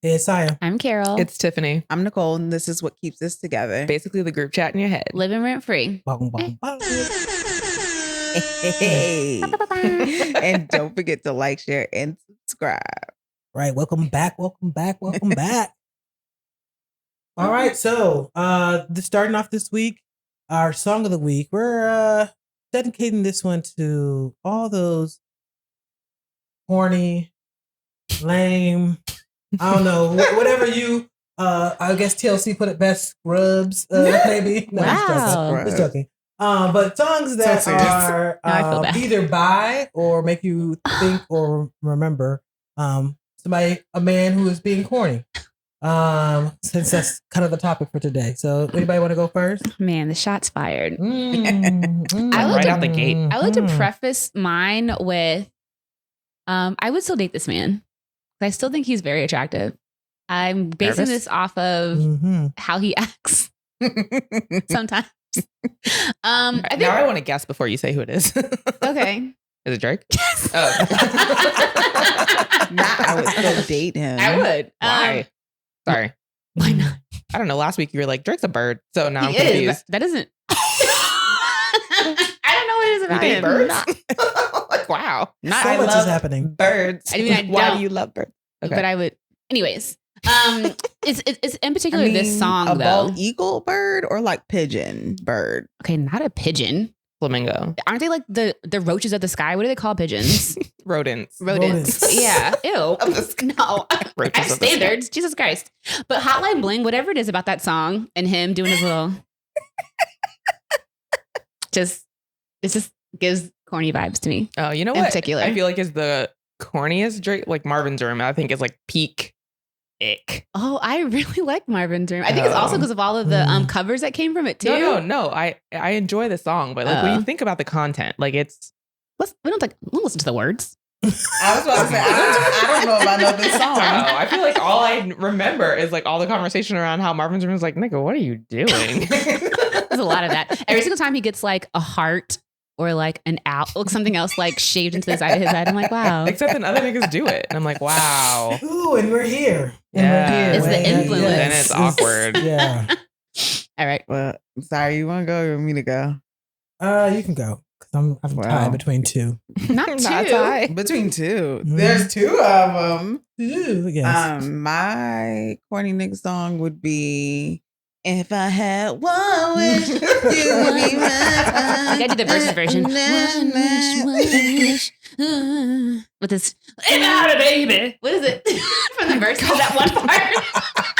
Hey, it's Saya. I'm Carol. It's Tiffany. I'm Nicole, and this is what keeps us together. Basically the group chat in your head. Living rent free. Hey. And don't forget to like, share, and subscribe. Right. Welcome back. All right. So, starting off this week, our song of the week, we're dedicating this one to all those corny, lame, I don't know, whatever you, I guess TLC put it best, scrubs, maybe. No, Wow. Just joking. But songs that are either by or make you think or remember somebody, a man who is being corny. Since that's kind of the topic for today. So anybody want to go first? Man, the shot's fired. Right out the gate. I would like to preface mine with, I would still date this man. I still think he's very attractive. I'm basing this off of how he acts sometimes. I want to guess before you say who it is. Okay. Is it Drake? Yes. Oh. I would still date him. I would. Why? Sorry. Why not? I don't know. Last week you were like, Drake's a bird. So now I'm He confused. is, that isn't. I don't know what it is about him. Birds? Like, wow. So much is happening. Birds. I mean, Why do you love birds? Okay. But I would. Anyways, it's in particular this song a though. bald eagle bird or like pigeon bird? Okay, not a pigeon. Flamingo. Aren't they like the roaches of the sky? What do they call pigeons? Rodents. Rodents. Yeah. Ew. No. I Roaches have of the sky. standards. Jesus Christ. But Hotline Bling, whatever it is about that song and him doing his little, it just gives corny vibes to me. Oh, you know In what? particular. I feel like is the corniest Drake, like Marvin's Room. I think is like peak ick. Oh, I really like Marvin's Room. I think it's also because of all of the covers that came from it too. No. I enjoy the song, but like when you think about the content, like it's We don't listen to the words. I was about to say, I don't know if I know this song. Oh, I feel like all I remember is like all the conversation around how Marvin's Room is like, nigga, what are you doing? There's a lot of that. Every single time he gets like a heart or like an owl, like something else like shaved into the side of his head, I'm like, wow. Except then other niggas do it. And I'm like, wow. Ooh, and we're here. Yeah. It's the influence. Then it's awkward. Yeah. All right. Well, sorry, you want to go or you want me to go? You can go. Because I'm tied between two. Not two. Not a tie. Between two. There's two of them. Ooh, yes. My corny nigga song would be If I Had One Wish, You Would Be Mine. I gotta do the versus version. One wish. With this, out baby. What is it? From the verse, that one part.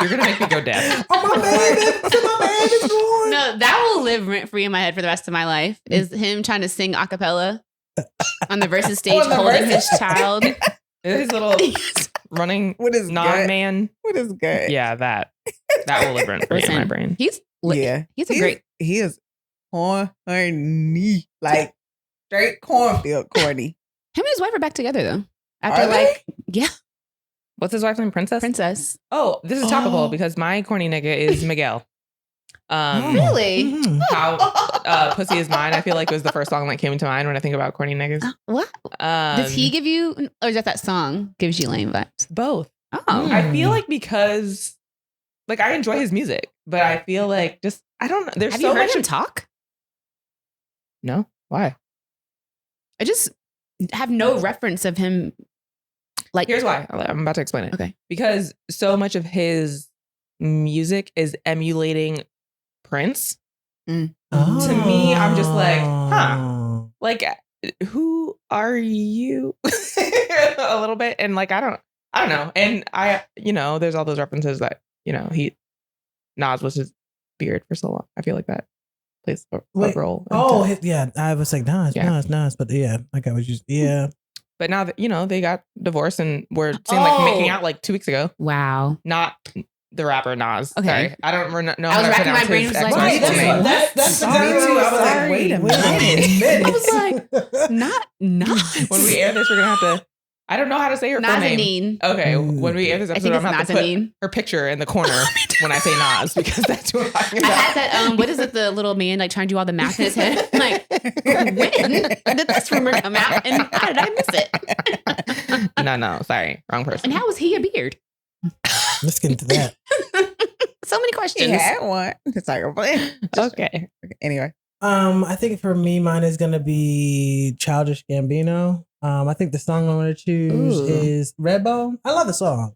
You're gonna make me go deaf. Oh, my baby's born. No, that will live rent free in my head for the rest of my life. Is him trying to sing a cappella on the versus stage, holding his child. His little running What is non-man. What is good? Yeah, that will live rent free in my brain. He's he's a great. He is corny. Like straight cornfield corny. Him and his wife are back together though. Are they? Yeah, What's his wife's name? Princess? Oh, this is topical because my corny nigga is Miguel. Really? Mhm. How Pussy Is Mine, I feel like was the first song that came to mind when I think about corny niggas. What? Does he give you, or is that song gives you lame vibes? Both. Oh, I feel like because like I enjoy his music, but I feel like just I don't know. There's have so you heard much him talk? No, why? I just have no reference of him. Like, Here's why. I'm about to explain it. Okay. Because so much of his music is emulating Prince. To me, I'm just like, huh. Like, who are you? A little bit. And like, I don't know. And there's all those references that, Nas was his beard for so long. I feel like that plays a role. Yeah. I was like, Nas. But yeah, like I was just, yeah. But now that, they got divorced and were seen like making out like 2 weeks ago. wow. Not the rapper Nas. Okay. Sorry. I don't know I how was to racking pronounce my brain, his was like, ex-wife's wait, name. That's Me too. I was like, wait a minute. I was like, not. When we air this, we're going to have to I don't know how to say her full name. Okay, when we end this episode, I'm going to have to put her picture in the corner when I say Nas, because that's who I'm talking about. I had that, what is it, the little man like trying to do all the math in his head? Like, when did this rumor come out and how did I miss it? No, sorry. Wrong person. And how was he a beard? Let's get into that. So many questions. He had one. It's like, okay. Anyway. I think for me, mine is gonna be Childish Gambino. I think the song I'm gonna choose is Redbone. I love the song,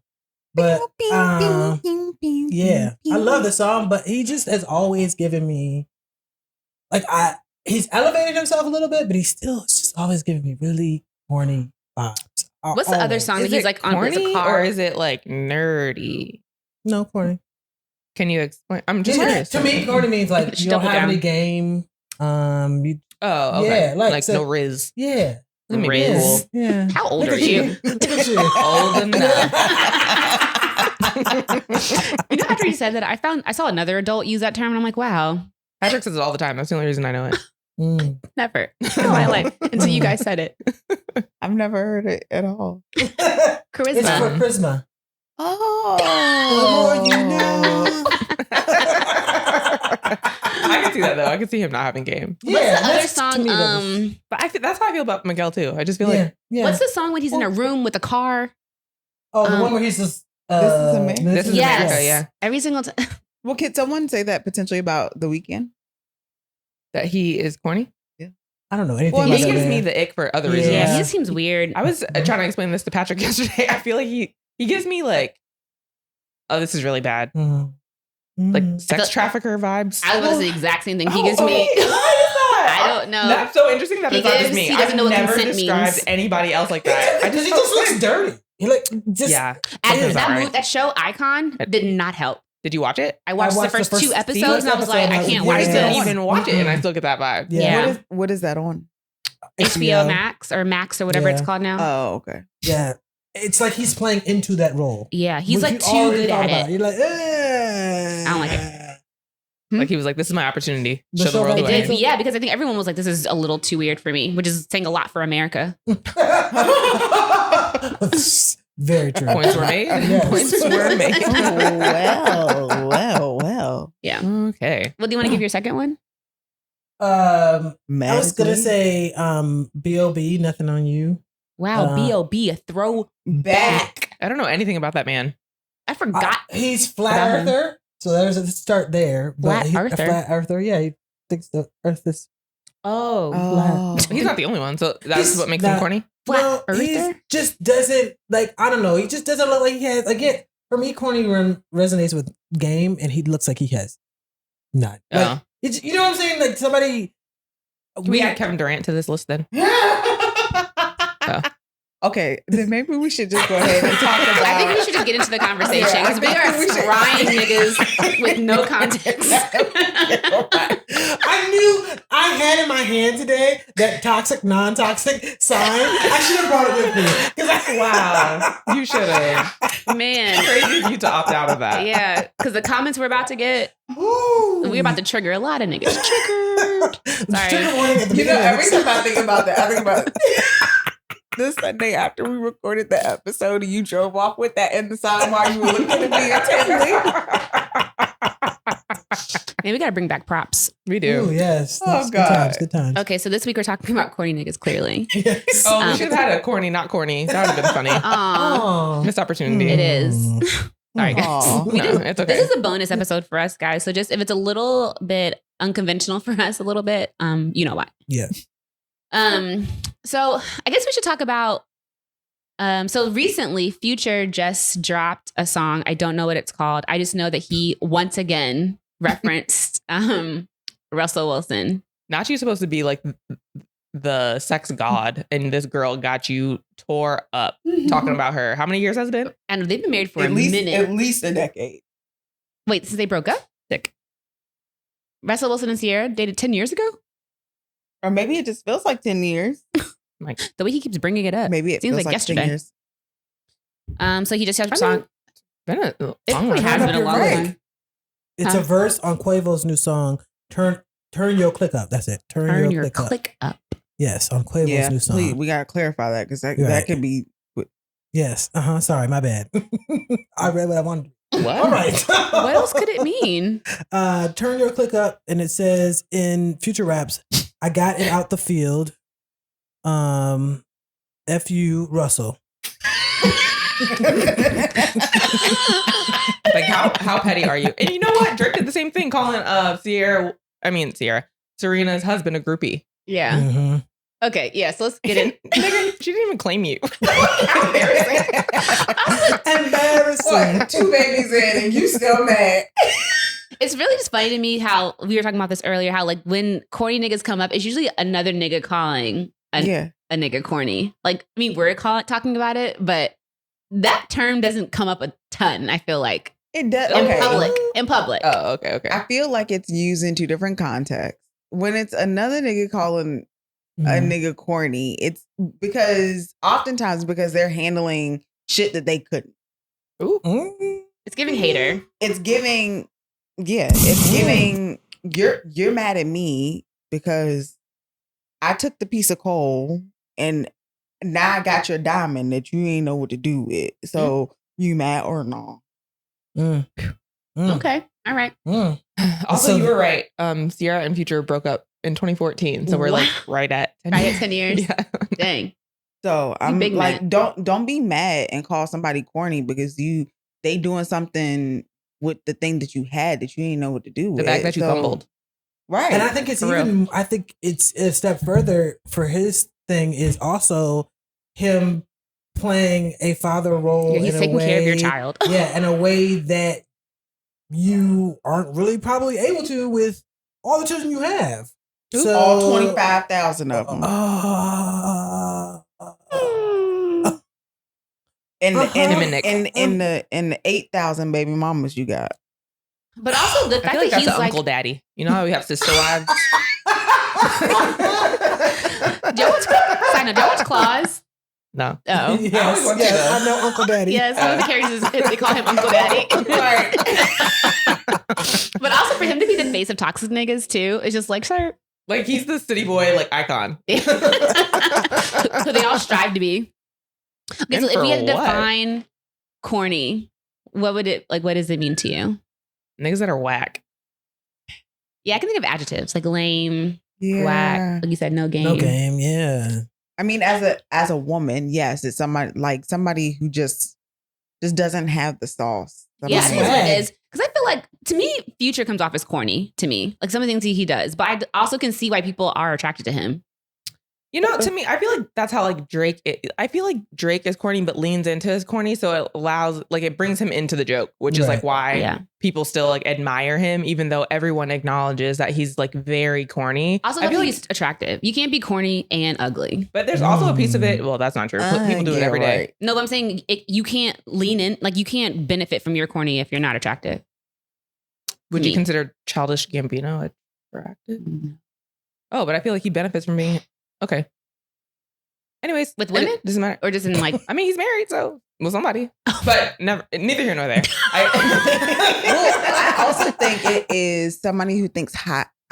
but yeah, I love the song. But he just has always given me like he's elevated himself a little bit, but he's just always giving me really corny vibes. What's the other song that he's like on corny, or is it like nerdy? No, corny. Can you explain? I'm just curious. To me, corny means like you don't have any game. Okay. Yeah, like so, no riz. Yeah. Riz. Yeah. How old are you? Old enough. After you said that, I saw another adult use that term, and I'm like, wow. Patrick says it all the time. That's the only reason I know it. Never in my life until you guys said it. I've never heard it at all. Charisma. It's for charisma. Oh. The more you know. I can see that though. I can see him not having game. What's the other song? But that's how I feel about Miguel too. I just feel like what's the song when he's in a room with a car? Oh, the one where he's just This is America. This is America, yeah. Every single time. Well, can someone say that potentially about The Weeknd? That he is corny? Yeah. I don't know anything. Well, he gives me the ick for other reasons. Yeah, he just seems weird. I was trying to explain this to Patrick yesterday. I feel like he gives me like, oh, this is really bad. Like sex trafficker vibes. I was the exact same thing. He gives me. I don't know. That's so interesting that it's not just me. He doesn't know what never consent described means. Anybody else like that. Because he just looks dirty. He like just That show Icon did not help. Did you watch it? I watched the first 2 episodes and I was like, I can't watch this. I didn't even watch it and I still get that vibe. Yeah. What is that on? HBO Max or Max or whatever it's called now. Oh, okay. Yeah. It's like he's playing into that role. Yeah. He's like too good at it. You're like, I don't like it. Like he was like, this is my opportunity. Show the world it did, yeah, because I think everyone was like, this is a little too weird for me, which is saying a lot for America. Very true. Points were made. Yes. Points were made. Well. Yeah. Okay. Well, do you want to give your second one? I was gonna say B.O.B. Nothing on You. Wow, B.O.B. a throwback. I don't know anything about that man. I forgot. He's flat earther. So there's a start there. Flat earther, yeah. He thinks the earth is flat. He's not the only one. So that's what makes him corny? Flat earther? He just doesn't, like, I don't know. He just doesn't look like he has, again, for me, corny resonates with game, and he looks like he has none. Like, you know what I'm saying? Like somebody. Can we add Kevin Durant to this list then? Okay, then maybe we should just go ahead and talk about. I think we should just get into the conversation because we are frying niggas with no context. I knew I had in my hand today that toxic, non-toxic sign. I should have brought it with me. Wow, you should have. Man, crazy of you to opt out of that. Yeah, because the comments we're about to get, we're about to trigger a lot of niggas. Triggered. Sorry. You know, every time I think about that, I think about this Sunday after we recorded the episode and you drove off with that in the sign while you were looking at me intently. Man, we got to bring back props. We do. Ooh, yes. Oh, God. Good times. Okay, so this week we're talking about corny niggas, clearly. Yes. Oh, we should have had a corny, not corny. That would have been funny. Missed opportunity. It is. Sorry, guys. It's okay. This is a bonus episode for us, guys. So just if it's a little bit unconventional for us, a little bit, you know why. Yeah. So I guess we should talk about, so recently Future just dropped a song. I don't know what it's called. I just know that he once again referenced, Russell Wilson. Not you supposed to be like the sex god and this girl got you tore up talking about her. How many years has it been? And they've been married for a minute. At least a decade. Wait, since they broke up? Sick. Russell Wilson and Sierra dated 10 years ago? Or maybe it just feels like 10 years. Like the way he keeps bringing it up. Maybe it seems feels like yesterday. 10 years. So he just has a song. Been a It really has been a long time. It's a verse on Quavo's new song, Turn Your Click Up. That's it. Turn your click up. Click up. Yes, on Quavo's new song. Please, we got to clarify that because that could be Yes. Sorry, my bad. I read what I wanted. What? All right. What else could it mean? Turn your click up, and it says in future raps, I got it out the field. F.U. Russell. Like how petty are you? And you know what? Drake did the same thing, calling Serena's husband a groupie. Yeah. Mm-hmm. Okay. Yeah. So let's get in. Nigga, she didn't even claim you. Embarrassing. What? 2 babies in and you still mad? It's really just funny to me how we were talking about this earlier. How like when corny niggas come up, it's usually another nigga calling a nigga corny. Like I mean, we're talking about it, but that term doesn't come up a ton. I feel like It does. In public. Oh, okay. I feel like it's used in 2 different contexts. When it's another nigga calling a nigga corny, it's because oftentimes because they're handling shit that they couldn't. Ooh. It's giving hater. It's giving, it's giving, you're mad at me because I took the piece of coal and now I got your diamond that you ain't know what to do with. So you mad or not? Okay. All right. Also, you were right. Sierra and Future broke up in 2014. So we're like right at 10 Right years. at 10 years. Yeah. Dang. So I'm big like, mad. don't be mad and call somebody corny because they doing something with the thing that you had that you didn't know what to do with. The fact that you fumbled. Right. And I think it's I think it's a step further for his thing is also him playing a father role. Yeah, he's in taking a way, care of your child. Yeah, in a way that you aren't really probably able to with all the children you have. So, all 25,000 of them. In the 8,000 baby mamas you got. But also the fact I feel like that that's he's an like Uncle Daddy. You know how we have sister wives? do you watch Claus? No. Oh. Yes, I know Uncle Daddy. Yes, one of the characters they call him Uncle Daddy. Right. But also for him to be the face of toxic niggas too, it's just like, sir. Like he's the city boy like icon. Who they all strive to be. Okay, so if we had to define corny, what does it mean to you? Niggas that are whack. Yeah, I can think of adjectives like lame, Yeah. whack. Like you said, no game. No game, yeah. I mean, as a woman, yes, it's somebody who just doesn't have the sauce. Yeah, it is what it is. Because I feel like, to me, Future comes off as corny to me. Like some of the things he does. But I also can see why people are attracted to him. You know, to me, I feel like that's how like Drake. I feel like Drake is corny, but leans into his corny, so it allows it brings him into the joke, which is like why people still like admire him, even though everyone acknowledges that he's like very corny. Also, I feel like he's attractive. You can't be corny and ugly. But there's also a piece of it. Well, that's not true. People do it every day. Right. No, but I'm saying you can't lean in. Like you can't benefit from your corny if you're not attractive. Would you consider Childish Gambino attractive? Oh, but I feel like he benefits from being. Okay. Anyways, with women, doesn't matter, or just in like. I mean, he's married, so somebody. But neither here nor there. I also think it is somebody who thinks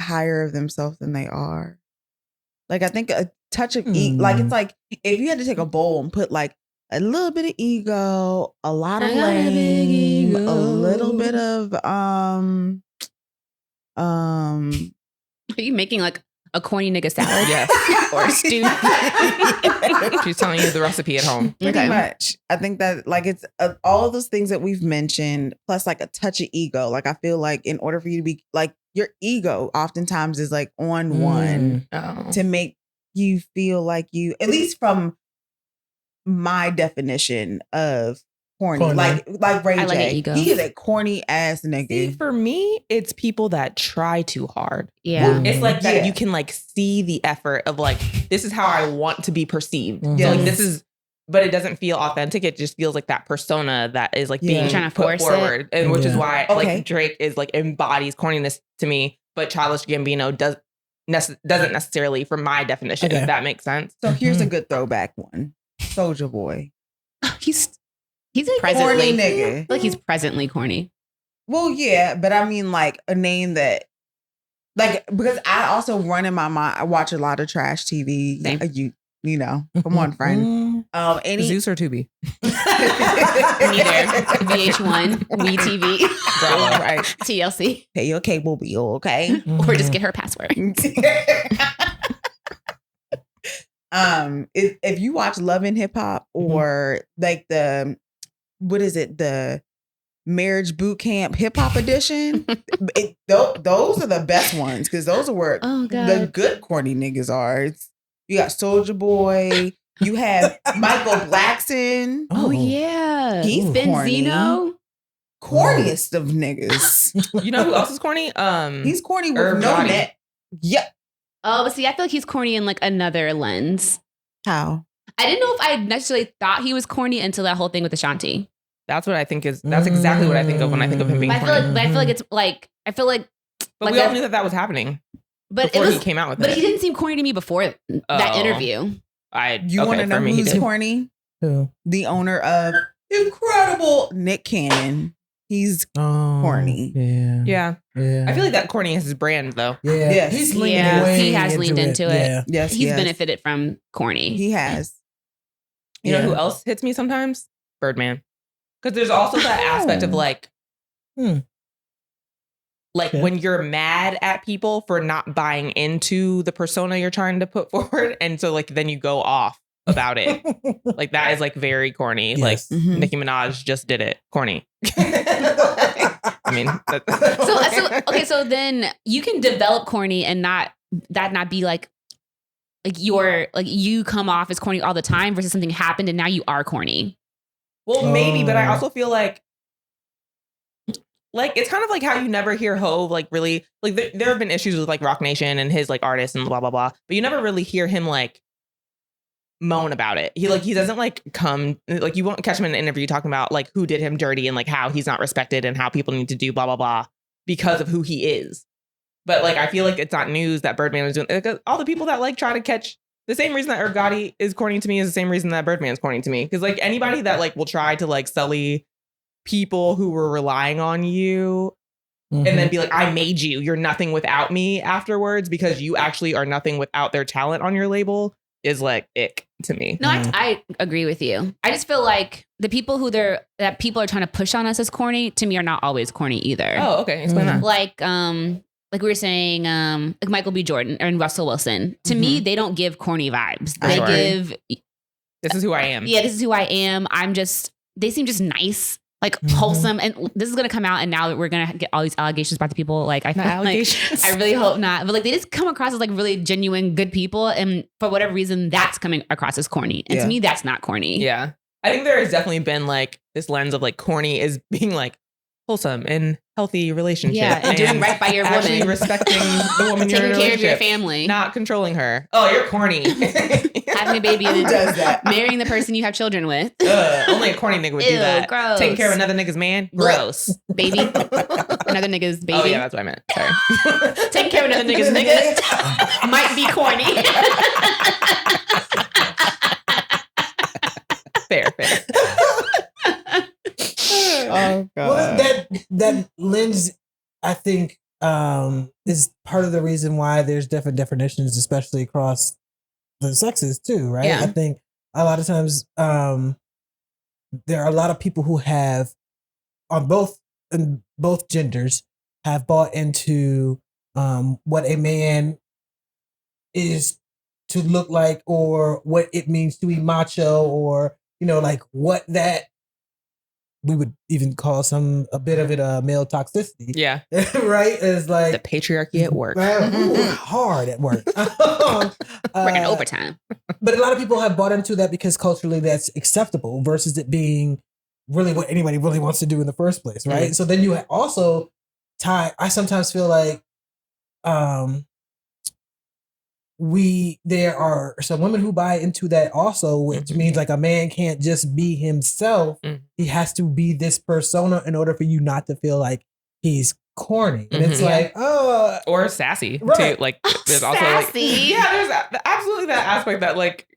higher of themselves than they are. Like I think a touch of like it's like if you had to take a bowl and put like a little bit of ego, a lot of lame, a little bit of Are you making like a corny nigga salad? Yes. Or stew? She's telling you the recipe at home. Pretty much. I think that like it's all of those things that we've mentioned, plus like a touch of ego. Like I feel like in order for you to be like your ego oftentimes is like on one to make you feel like you, at least from my definition of corny. Like Ray J. He is a corny ass nigga. See, for me, it's people that try too hard. Yeah. It's like that you can like see the effort of like, this is how I want to be perceived. So like this is, but it doesn't feel authentic. It just feels like that persona that is like being trying to put force forward. And which is why like Drake is like embodies corniness to me, but Childish Gambino doesn't necessarily for my definition, if that makes sense. So here's a good throwback one. Soulja Boy. He's a corny nigga. I feel like he's presently corny. Well, yeah, but I mean like a name that like because I also run in my mind, I watch a lot of trash TV. Same. You know, come on, friend. Any Zeus or Tubi? Neither. VH1, WeTV, right? TLC. Pay your cable bill, okay? Or just get her password. If you watch Love and Hip Hop or like the Marriage Boot Camp Hip Hop Edition, those are the best ones because those are where the good corny niggas are. You got Soulja Boy. You have Michael Blackson. Oh yeah, he's Benzino. Corniest of niggas. You know who else is corny? He's corny with no net. Yep. Oh, but see, I feel like he's corny in like another lens. How? I didn't know if I necessarily thought he was corny until that whole thing with Ashanti. That's what I think is. That's exactly what I think of when I think of him being corny. I feel like it's like But we all knew that was happening. But before he came out with it. But he didn't seem corny to me before that interview. You want to know who's corny? Who? The owner of incredible Nick Cannon. He's corny. Yeah. I feel like that corny is his brand, though. Yeah. Yes. He's leaning way he has leaned into it. Yeah. Yes. He's benefited from corny. He has. You know who else hits me sometimes? Birdman. Because there's also that aspect of like, when you're mad at people for not buying into the persona you're trying to put forward. And so like, then you go off about it. Like that is like very corny. Yes. Like Nicki Minaj just did it. Corny. I mean, so then you can develop corny and not be like you come off as corny all the time versus something happened and now you are corny. Well, maybe, but I also feel like it's kind of like how you never hear Hove like really like there have been issues with like Rock Nation and his like artists and blah blah blah, but you never really hear him like moan about it. He doesn't like come like you won't catch him in an interview talking about like who did him dirty and like how he's not respected and how people need to do blah blah blah because of who he is. But like I feel like it's not news that Birdman was doing like, all the people that like try to catch the same reason that Gotti is corny to me is the same reason that Birdman is corny to me, because like anybody that like will try to like sully people who were relying on you and then be like, I made you, you're nothing without me afterwards because you actually are nothing without their talent on your label is like ick to me. No, I agree with you. I just feel like the people that people are trying to push on us as corny to me are not always corny either. Oh, okay. Explain that. Like we were saying, like Michael B. Jordan and Russell Wilson. To me, they don't give corny vibes. They give, this is who I am. Yeah, this is who I am. They seem just nice. Like wholesome, and this is gonna come out, and now that we're gonna get all these allegations about the people, like I feel like I really hope not, but like they just come across as like really genuine good people, and for whatever reason, that's coming across as corny, and to me, that's not corny. Yeah, I think there has definitely been like this lens of like corny is being like wholesome and healthy relationship, and doing right by your actually woman, respecting the woman you're in a taking care of your relationship, family, not controlling her. Oh, you're corny. Having a baby, Who does that? Marrying the person you have children with. Only a corny nigga would do that. Gross. Taking care of another nigga's man. Gross. Baby. Another nigga's baby. Oh yeah, that's what I meant. Sorry. Taking care of another nigga's nigga might be corny. Fair. Oh god. Well, that lens, I think, is part of the reason why there's different definitions, especially across the sexes too, right? Yeah. I think a lot of times there are a lot of people who have in both genders have bought into what a man is to look like or what it means to be macho or like what that we would even call a bit of it male toxicity. Yeah. Right? It's like the patriarchy at work. Hard at work. Working overtime. But a lot of people have bought into that because culturally that's acceptable versus it being really what anybody really wants to do in the first place, right? So then you also I sometimes feel like there are some women who buy into that also, which means like a man can't just be himself. He has to be this persona in order for you not to feel like he's corny. And it's like, or sassy right. too. Like there's also like, there's absolutely that aspect that like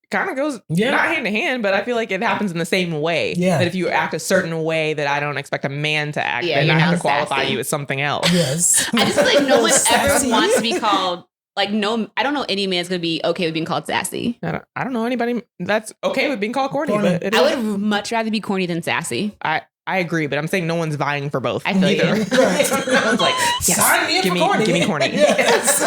kind of goes not hand to hand, but I feel like it happens in the same way. Yeah. That if you act a certain way that I don't expect a man to act, then I have to qualify you as something else. Yes. I just feel like no one ever wants to be called Like, no, I don't know any man's gonna be okay with being called sassy. I don't know anybody that's okay with being called corny. But I would much rather be corny than sassy. I agree, but I'm saying no one's vying for both. I feel either. you. No one's like, yes, give me corny. Yes.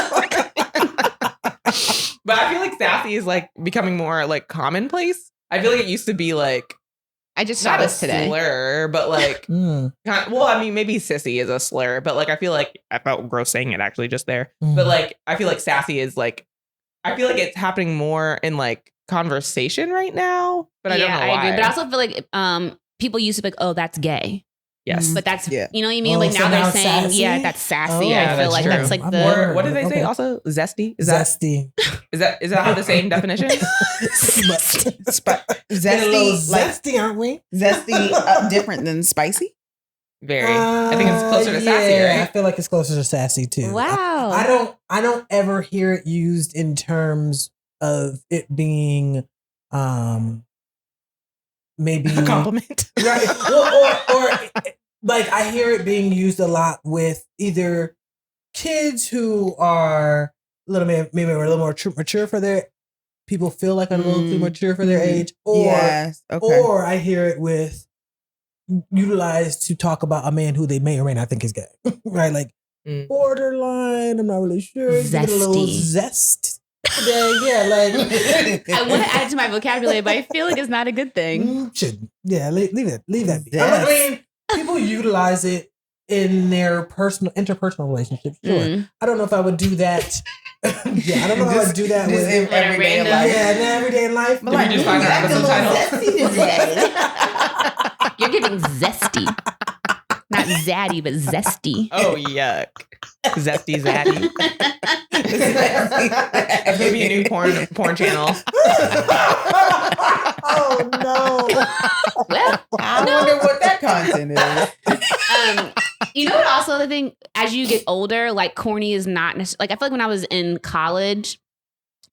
But I feel like sassy is like becoming more like commonplace. I feel like it used to be like I just saw not this a today. slur, but like, well, I mean, maybe sissy is a slur, but like, I feel like I felt gross saying it actually just there. But like, I feel like sassy is like, I feel like it's happening more in like conversation right now, but I don't know why. I agree. But I also feel like people used to be like, oh, that's gay. Yes. But that's, you know what I mean? Like so now they're saying, sassy? yeah, that's sassy. Yeah, I feel like true. that's like Or what did they say also? Zesty? Zesty. Is that how the same definition? Zesty, aren't we? Zesty different than spicy? Very. I think it's closer to sassy, right? I feel like it's closer to sassy too. Wow. I don't ever hear it used in terms of it being maybe a compliment. Right. or like I hear it being used a lot with either kids who are maybe a little more mature for their people feel like a little too mature for their age, or I hear it with utilized to talk about a man who they may or may not think is gay, right? Like borderline. I'm not really sure. Give it a little zest. Yeah, like I want to add it to my vocabulary, but I feel like it's not a good thing. Shouldn't. Yeah, leave that be. I mean, people utilize it in their interpersonal relationships. Sure. I don't know if I would do that. I don't know if I would do that with everyday life. Yeah, in everyday life. But like, just find out the subtitle. You're giving zesty. Not zaddy, but zesty. Oh, yuck. Zesty Zaddy. Maybe a new porn channel. Oh, no. Well, I wonder what that content is. You know what also the thing, as you get older, like corny is not necessarily, like I feel like when I was in college,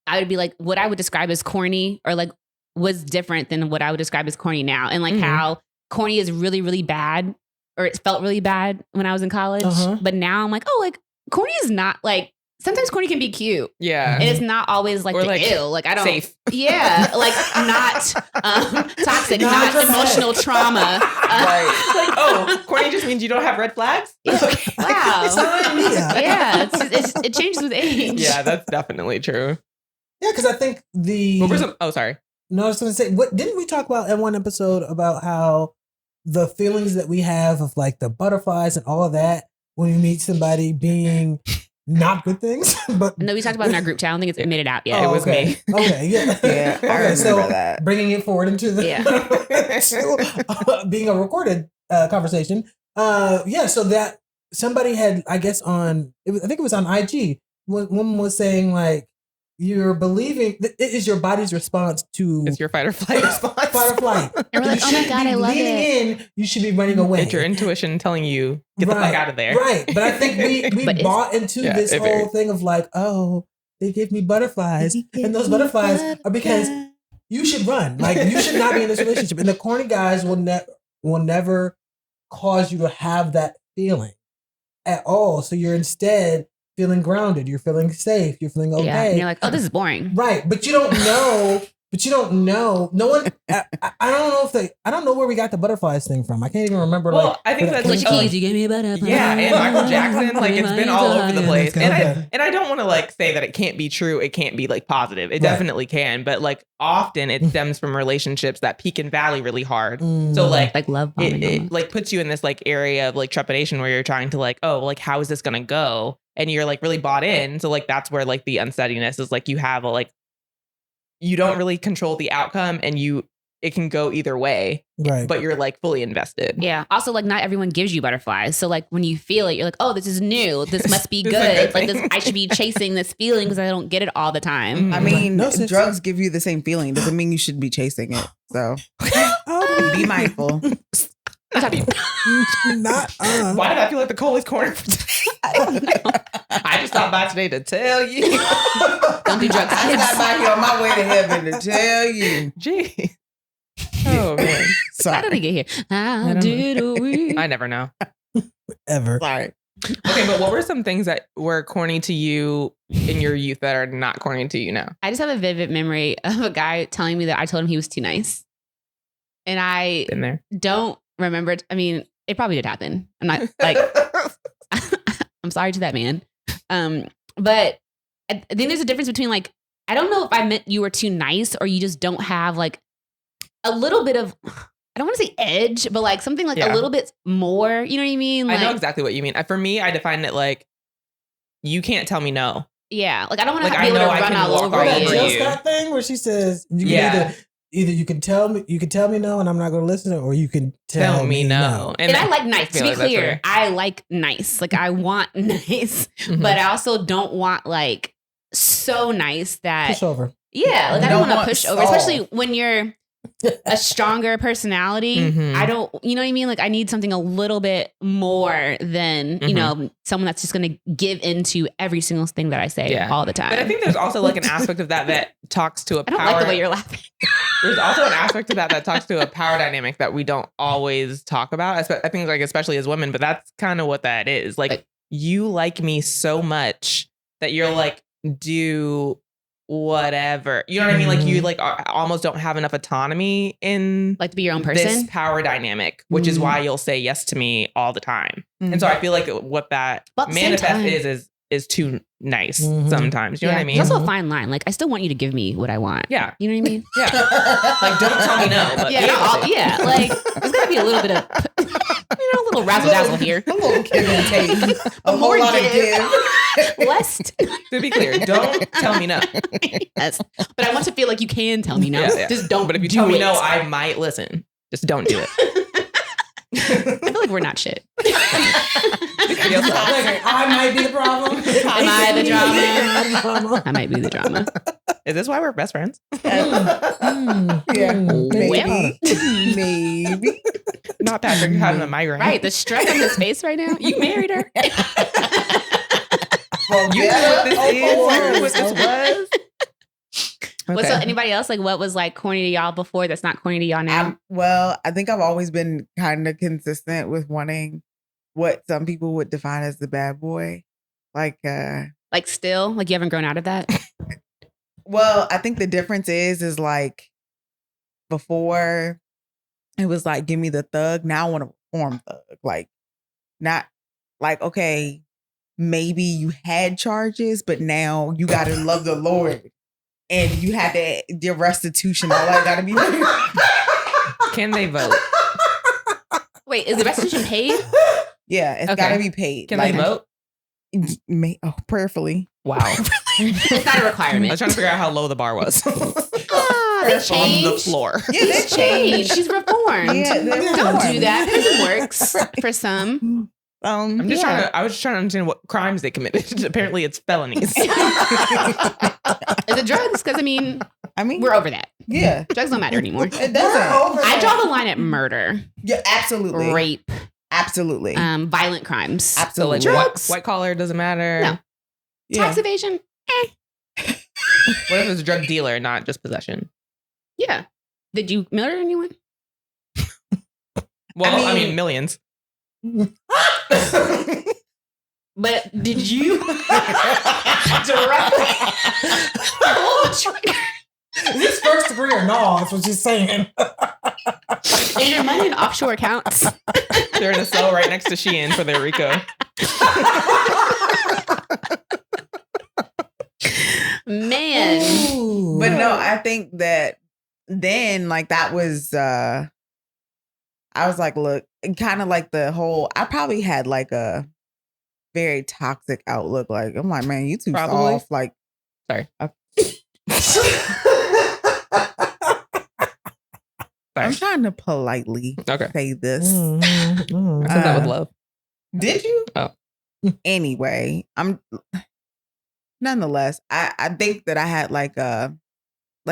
I would be like, what I would describe as corny or like was different than what I would describe as corny now. And like how corny is really, really bad, or it felt really bad when I was in college. But now I'm like, oh, like corny is not like, sometimes corny can be cute. Yeah. And it's not always like, ew. Like I don't. Safe. Yeah. Like not toxic, not emotional trauma. Right. Like, oh, corny just means you don't have red flags? Okay. Wow. Yeah. It changes with age. Yeah, that's definitely true. Yeah, because I think sorry. No, I was going to say, didn't we talk about in one episode about how the feelings that we have of like the butterflies and all of that when we meet somebody being not good things? But no, we talked about it in our group chat. I don't think it's made it out yet. It was me. Okay, yeah. Yeah, I remember that. Bringing it forward into the being a recorded conversation. So that somebody had, I guess I think it was on IG. One was saying like, you're believing it is your body's response to it's your fight or flight response. Fight or flight. And we're like, oh my God, I love it. You should be running away. It's your intuition telling you, get the fuck out of there. Right. But I think we bought into this whole thing of like, oh, they give me butterflies. And those butterflies are because you should run. Like you should not be in this relationship. And the corny guys will never cause you to have that feeling at all. So you're instead feeling grounded, you're feeling safe, you're feeling okay. Yeah, and you're like, oh, this is boring. Right. But you don't know. No one, I don't know where we got the butterflies thing from. I can't even remember. Well, I think that's keys. You gave me a butterfly. Yeah, and Michael Jackson, like it's been all over the place. And I don't want to like say that it can't be true. It can't be like positive. It definitely can. But like often it stems from relationships that peak and valley really hard. So like love bombing. It like puts you in this like area of like trepidation where you're trying to like, oh, like how is this gonna go? And you're like really bought in. So like that's where like the unsteadiness is like you have a like you don't really control the outcome and it can go either way. Right. But you're like fully invested. Yeah. Also, like not everyone gives you butterflies. So like when you feel it, you're like, oh, this is new. This must be good. Like this, I should be chasing this feeling because I don't get it all the time. I mean, drugs give you the same feeling. Doesn't mean you should be chasing it. So be mindful. Why did I feel like the Coley's Corner for today? I don't know. I just stopped by today to tell you. Don't do drugs. I stopped by here on my way to heaven to tell you. Gee. Oh, man. Sorry. How did we get here? How did we? I never know. Ever. Sorry. Okay, but what were some things that were corny to you in your youth that are not corny to you now? I just have a vivid memory of a guy telling me that I told him he was too nice. And I don't remember it. I mean, it probably did happen. I'm not like, I'm sorry to that man. But I think there's a difference between like, I don't know if I meant you were too nice or you just don't have like a little bit of, I don't want to say edge, but like something like a little bit more, you know what I mean? Like, I know exactly what you mean. For me, I define it like, you can't tell me no. Yeah. Like I don't want to be able to run all over you. That Jill Scott thing where she says, you can either you can tell me no and I'm not going to listen, or you can tell me no. And I like nice, to be clear. I like nice. Like I want nice, but I also don't want like so nice that push over. Yeah. Like I don't want to push over, especially when you're a stronger personality. I don't, you know what I mean? Like I need something a little bit more than, you know, someone that's just going to give into every single thing that I say all the time. But I think there's also like an aspect of that talks to a power. I don't like the way you're laughing. There's also an aspect of that talks to a power dynamic that we don't always talk about. I think like, especially as women, but that's kind of what that is. Like you like me so much that you're like, do whatever, you know what I mean? Like you like almost don't have enough autonomy in like to be your own person, this power dynamic, which is why you'll say yes to me all the time. And so I feel like what that manifest is too nice sometimes. You know what I mean? It's also a fine line. Like I still want you to give me what I want. Yeah. You know what I mean? Yeah. Like don't tell me no. But like there's gotta be a little bit of a little razzle dazzle here. A little give and take. A whole lot of give. Less. To be clear, don't tell me no. Yes. But I want to feel like you can tell me no. Just don't. But if you tell me no, I might listen. Just don't do it. I feel like we're not shit. I might be the problem. Am I the drama? I might be the drama. Is this why we're best friends? Yeah. Maybe. Not Patrick having a migraine. Right. The stress on his face right now. You married her. Well, you know what this is. You know what this was. Okay. What's up? Anybody else? Like, what was like corny to y'all before that's not corny to y'all now? Well, I think I've always been kind of consistent with wanting what some people would define as the bad boy. Like still? Like you haven't grown out of that? Well, I think the difference is like before it was like, give me the thug. Now I want to reform thug. Like, not like, okay, maybe you had charges, but now you got to love the Lord. And you had your restitution. All that got to be paid. Can they vote? Wait, is the restitution paid? Yeah, it's got to be paid. Can they vote? Prayerfully. Wow. It's not a requirement. I was trying to figure out how low the bar was. They changed. On the floor. Yeah, they changed. She's reformed. Yeah, don't do that. It works for some. I'm just I was just trying to understand what crimes they committed. Apparently it's felonies. Is it drugs? Because I mean, we're over that. Yeah. Drugs don't matter anymore. It doesn't. I draw the line at murder. Yeah, absolutely. Rape. Absolutely. Violent crimes. Absolutely. So like drugs. White collar doesn't matter. No. Yeah. Tax evasion. What if it's a drug dealer, not just possession? Yeah. Did you murder anyone? Well, I mean millions. But did you directly? Is this first degree or no? That's what she's saying. Is your money in offshore accounts? They're in a cell right next to Shein for their RICO. Man. Ooh. But no, I think that then like that was I was like, look, kind of like the whole, I probably had like a very toxic outlook. Like, I'm like, man, you too soft. Like, sorry. I'm trying to politely say this. I said that with love. Did you? Oh. Anyway, nonetheless, I think that I had like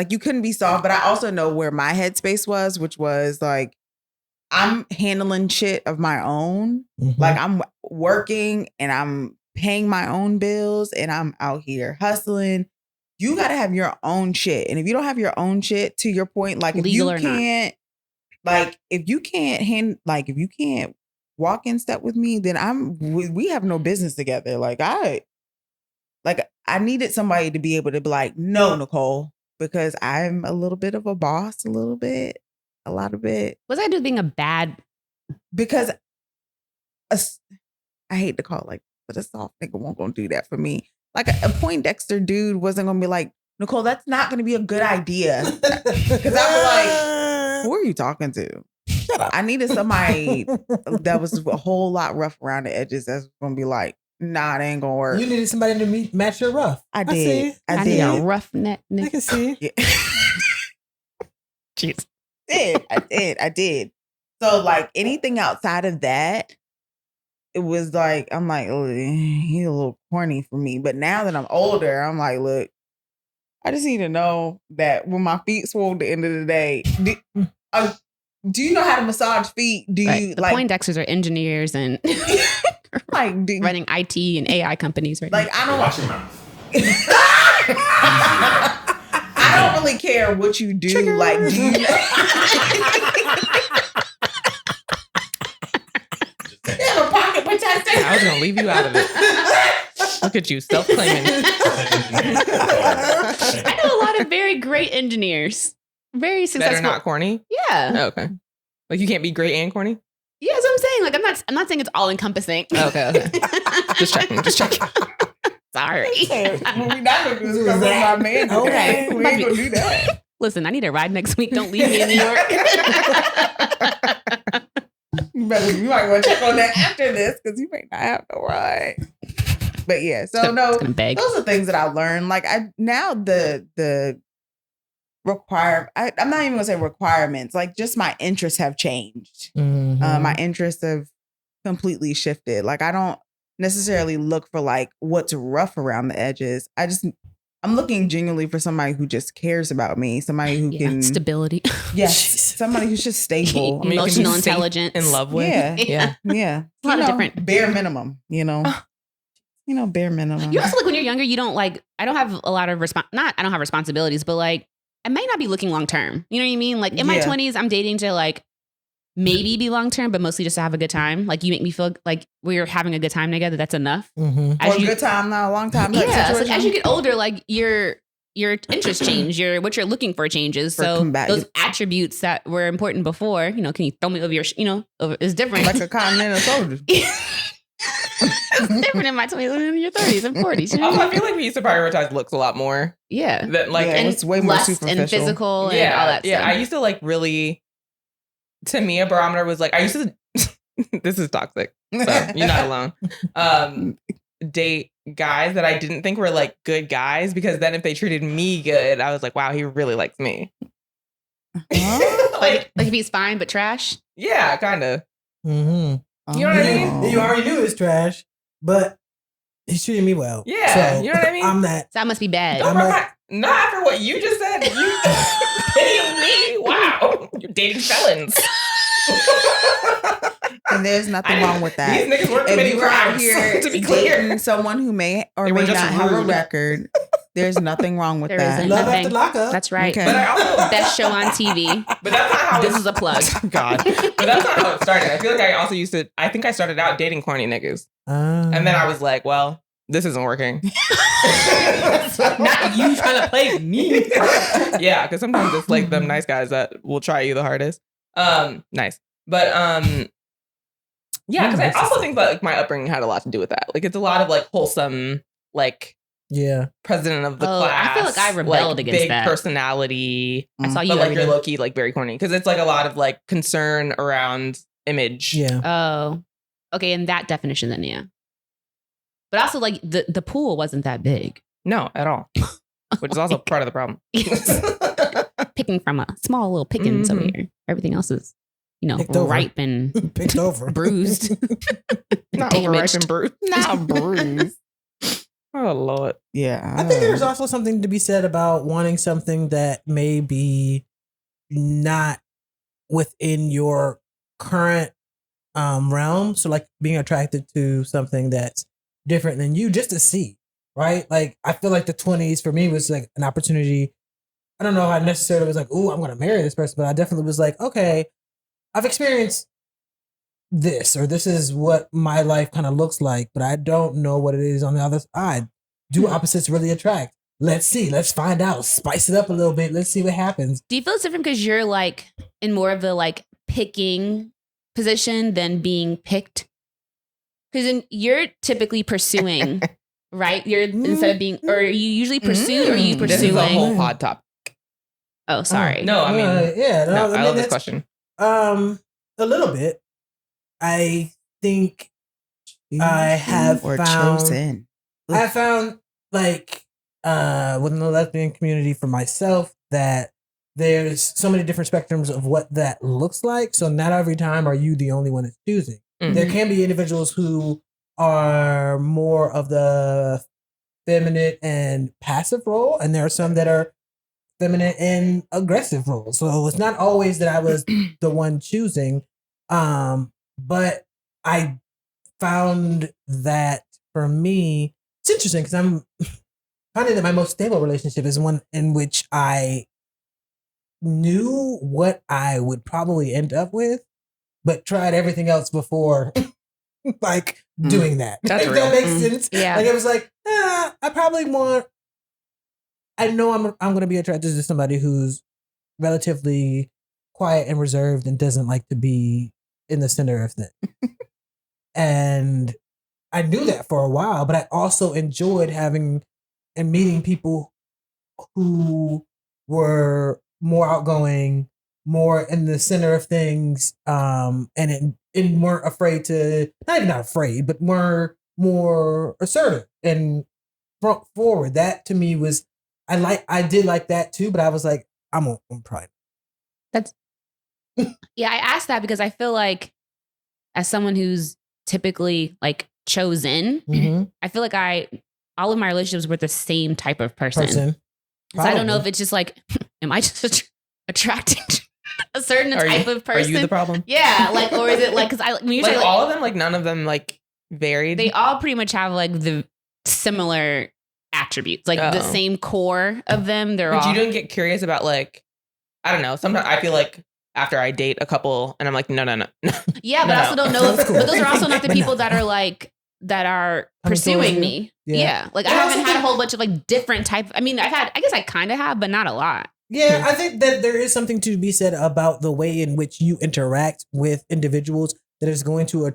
you couldn't be soft, but I also know where my headspace was, which was like, I'm handling shit of my own. Mm-hmm. Like I'm working and I'm paying my own bills and I'm out here hustling. You got to have your own shit. And if you don't have your own shit, to your point, like if you can't walk in step with me, then we have no business together. Like I needed somebody to be able to be like, no, Nicole, because I'm a little bit of a boss, a lot of it. What's that do with being a bad? Because I hate to call it like, but a soft nigga won't gonna do that for me. Like a Poindexter dude wasn't gonna be like, Nicole, that's not gonna be a good idea. Because I'm like, who are you talking to? Shut up. I needed somebody that was a whole lot rough around the edges. That's gonna be like, nah, it ain't gonna work. You needed somebody to match your rough. I did. I need a rough neck. I can see. Yeah. Jeez. I did. So like anything outside of that, it was like, I'm like, oh, he's a little corny for me. But now that I'm older, I'm like, look, I just need to know that when my feet swole at the end of the day, do you know how to massage feet? Do you the like Poindexters are engineers and like running IT and AI companies right like now. I don't Watch your mouth. I don't really care what you do. Trigger. Like, do you have a pocket protector? I was gonna leave you out of it. Look at you, self-claiming. I know a lot of very great engineers, very That successful. are not corny. Yeah, Oh, okay. Like you can't be great and corny. yeah. That's what I'm saying. Like I'm not saying it's all encompassing. Okay. Just checking. Sorry. Well, we not gonna do this because my man. Okay. We ain't gonna do that. Listen, I need a ride next week. Don't leave me in New York. You might want to check on that after this because you may not have no ride. But yeah, so no, Gonna beg. those are things that I learned. Like I'm not even gonna say requirements. Like just my interests have changed. Mm-hmm. My interests have completely shifted. Like I don't necessarily look for like what's rough around the edges. I'm looking genuinely for somebody who just cares about me. Somebody who can stability. Yes, somebody who's just stable. I mean, you can be Emotional safe intelligence. in love with. Yeah. Yeah. A lot of different. bare minimum. Bare minimum. You also like when you're younger, you don't like. I don't have a lot of I don't have responsibilities, but like I might not be looking long term. You know what I mean? Like in my 20s, I'm dating to like maybe be long term, but mostly just to have a good time. Like you make me feel like we're having a good time together. That's enough. Mm-hmm. Or a good time, not a long time. Yeah. So as you get older, like your interests change. What you're looking for changes. So those attributes that were important before, can you throw me over your, is different. Like a continental soldier. It's different in my 20s than in your 30s and 40s. Also, I feel like we used to prioritize looks a lot more. Yeah. That like Yeah, and it's way more lust superficial. and physical and all that yeah. stuff. I used to like really. To me, a barometer was like I used to. This is toxic. So you're not alone. Date guys that I didn't think were like good guys because then if they treated me good, I was like, wow, he really likes me. like if he's fine but trash. Yeah, kind of. Mm-hmm. You know what I mean? You already knew it's trash, but he's treating me well. Yeah, so you know what I mean? I'm that. So that must be bad. Not after what you just said. You dating me? Wow, you're dating felons. And there's nothing wrong with that. These niggas weren't committing If you're out crimes. here To be clear, dating someone who may or They were may just not have a rude. record, there's nothing wrong with There that. isn't. Love Nothing. after lockup. That's right. Okay. but I also Best show on TV. But that's not how This is a plug. God. But that's not how it started. I feel like I also I think I started out dating corny niggas. And then I was like, well, this isn't working. Not you trying to play me. Yeah, because sometimes it's like them nice guys that will try you the hardest. Nice. But yeah, because I also think that like my upbringing had a lot to do with that. Like it's a lot of like wholesome, like president of the class. I feel like I rebelled against big that. Personality. I saw you. But like every you're day. low key like very corny because it's like a lot of like concern around image. Yeah. Oh, okay. In that definition, then yeah. But also, like the pool wasn't that big. No, at all. Which is also part of the problem. Picking from a small little pickings over here. Everything else is, Picked over. ripe and Picked over. bruised. Not overripe Damaged. and bruised. Not bruised. Oh Lord. Yeah. I think there's also something to be said about wanting something that may be not within your current realm. So like being attracted to something that's different than you just to see, right? Like I feel like the 20s for me was like an opportunity. I don't know if I necessarily was like, ooh, I'm going to marry this person, but I definitely was like, okay, I've experienced this, or this is what my life kind of looks like, but I don't know what it is on the other side. Do opposites really attract? Let's see. Let's find out. Spice it up a little bit. Let's see what happens. Do you feel it's different because you're like in more of the like picking position than being picked? Because you're typically pursuing, right? You're instead of being, or are you usually pursued, or are you pursuing? This is a whole pod topic. Oh, sorry. No, I mean, yeah, no, I love this question. A little bit. I think I have found. I found like within the lesbian community for myself that there's so many different spectrums of what that looks like. So not every time are you the only one that's choosing. Mm-hmm. There can be individuals who are more of the feminine and passive role, and there are some that are feminine and aggressive role. So it's not always that I was the one choosing. But I found that for me, it's interesting because I'm finding that my most stable relationship is one in which I knew what I would probably end up with, but tried everything else before like doing that. That's if real. That makes sense. Yeah. Like it was like, I probably want, I know I'm going to be attracted to somebody who's relatively quiet and reserved and doesn't like to be in the center of things. And I knew that for a while, but I also enjoyed having and meeting people who were more outgoing, more in the center of things, and weren't afraid to, not afraid, but more assertive and front forward. That to me was, I did like that too, but I was like, I'm probably. That's yeah. I asked that because I feel like as someone who's typically like chosen, I feel like all of my relationships were the same type of person. So I don't know if it's just like, am I just attracting a certain type of person? Are you the problem? Yeah, like, or is it like, because when you like say all of them, like none of them like varied. They all pretty much have like the similar attributes, like the same core of them. They're all. But you don't get curious about like, I don't know. Sometimes I feel like after I date a couple and I'm like, no. Yeah, but I also don't know. Cool. But those are also not the people that are like, that are pursuing me. Yeah. Like I haven't had a whole bunch of like different type. I mean, I guess I kind of have, but not a lot. Yeah, I think that there is something to be said about the way in which you interact with individuals that is going to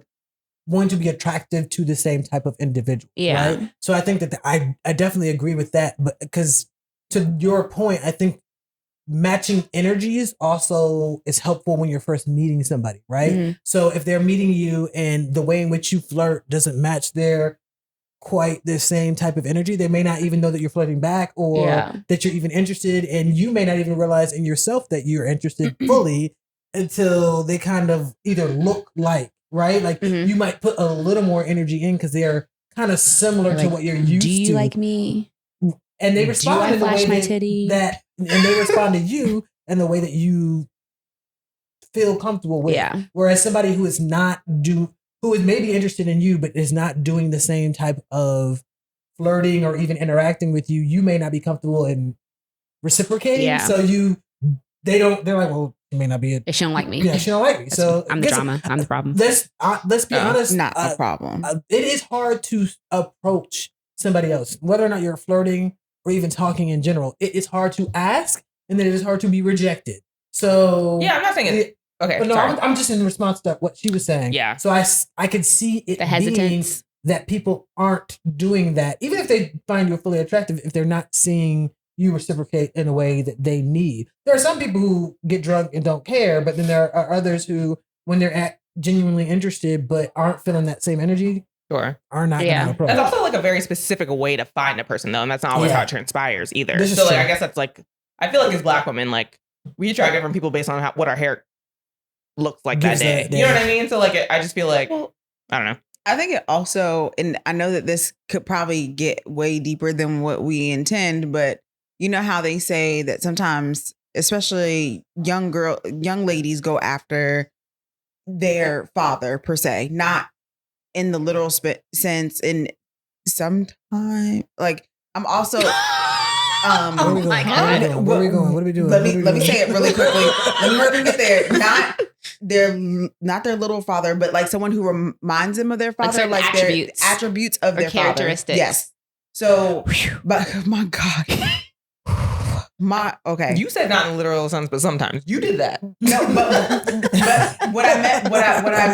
be attractive to the same type of individual. Yeah. Right? So I think that I definitely agree with that. But because to your point, I think matching energies also is helpful when you're first meeting somebody, right? Mm-hmm. So if they're meeting you and the way in which you flirt doesn't match their quite the same type of energy, they may not even know that you're flirting back or that you're even interested, and you may not even realize in yourself that you're interested fully until they kind of either look like, right? Like you might put a little more energy in because they're kind of similar to what you're used to. Do you like me? And they respond in the way and they respond to you in the way that you feel comfortable with. Yeah. Whereas somebody who is maybe interested in you, but is not doing the same type of flirting or even interacting with you, you may not be comfortable in reciprocating. Yeah. So they're like, well, it may not be she don't like me. Yeah, she don't like me. So I'm the drama. I'm the problem. Let's be honest. Not a problem. It is hard to approach somebody else, whether or not you're flirting or even talking in general. It is hard to ask, and then it is hard to be rejected. So yeah, I'm not saying it. Okay, but no, I'm just in response to what she was saying. Yeah. So I could see it the hesitance that people aren't doing that, even if they find you fully attractive, if they're not seeing you reciprocate in a way that they need. There are some people who get drunk and don't care, but then there are others who, when they're genuinely interested but aren't feeling that same energy, are not. Yeah, that's also like a very specific way to find a person, though, and that's not always how it transpires either. So like, I guess that's like, I feel like as Black women, like we attract different people based on what our hair looks like that day. You know what I mean? So like, I just feel like, I don't know. I think it also, and I know that this could probably get way deeper than what we intend, but you know how they say that sometimes, especially young ladies go after their father per se, not in the literal sense. And sometimes, like, I'm also. Oh my God! Where are we going? What are we doing? Let me say it really quickly. Let me get there. their not their little father, but like someone who reminds them of their father, like attributes. Their attributes of their characteristics. Father. Yes. So, but my God. Okay. You said not in literal sense, but sometimes you did that. No, but what I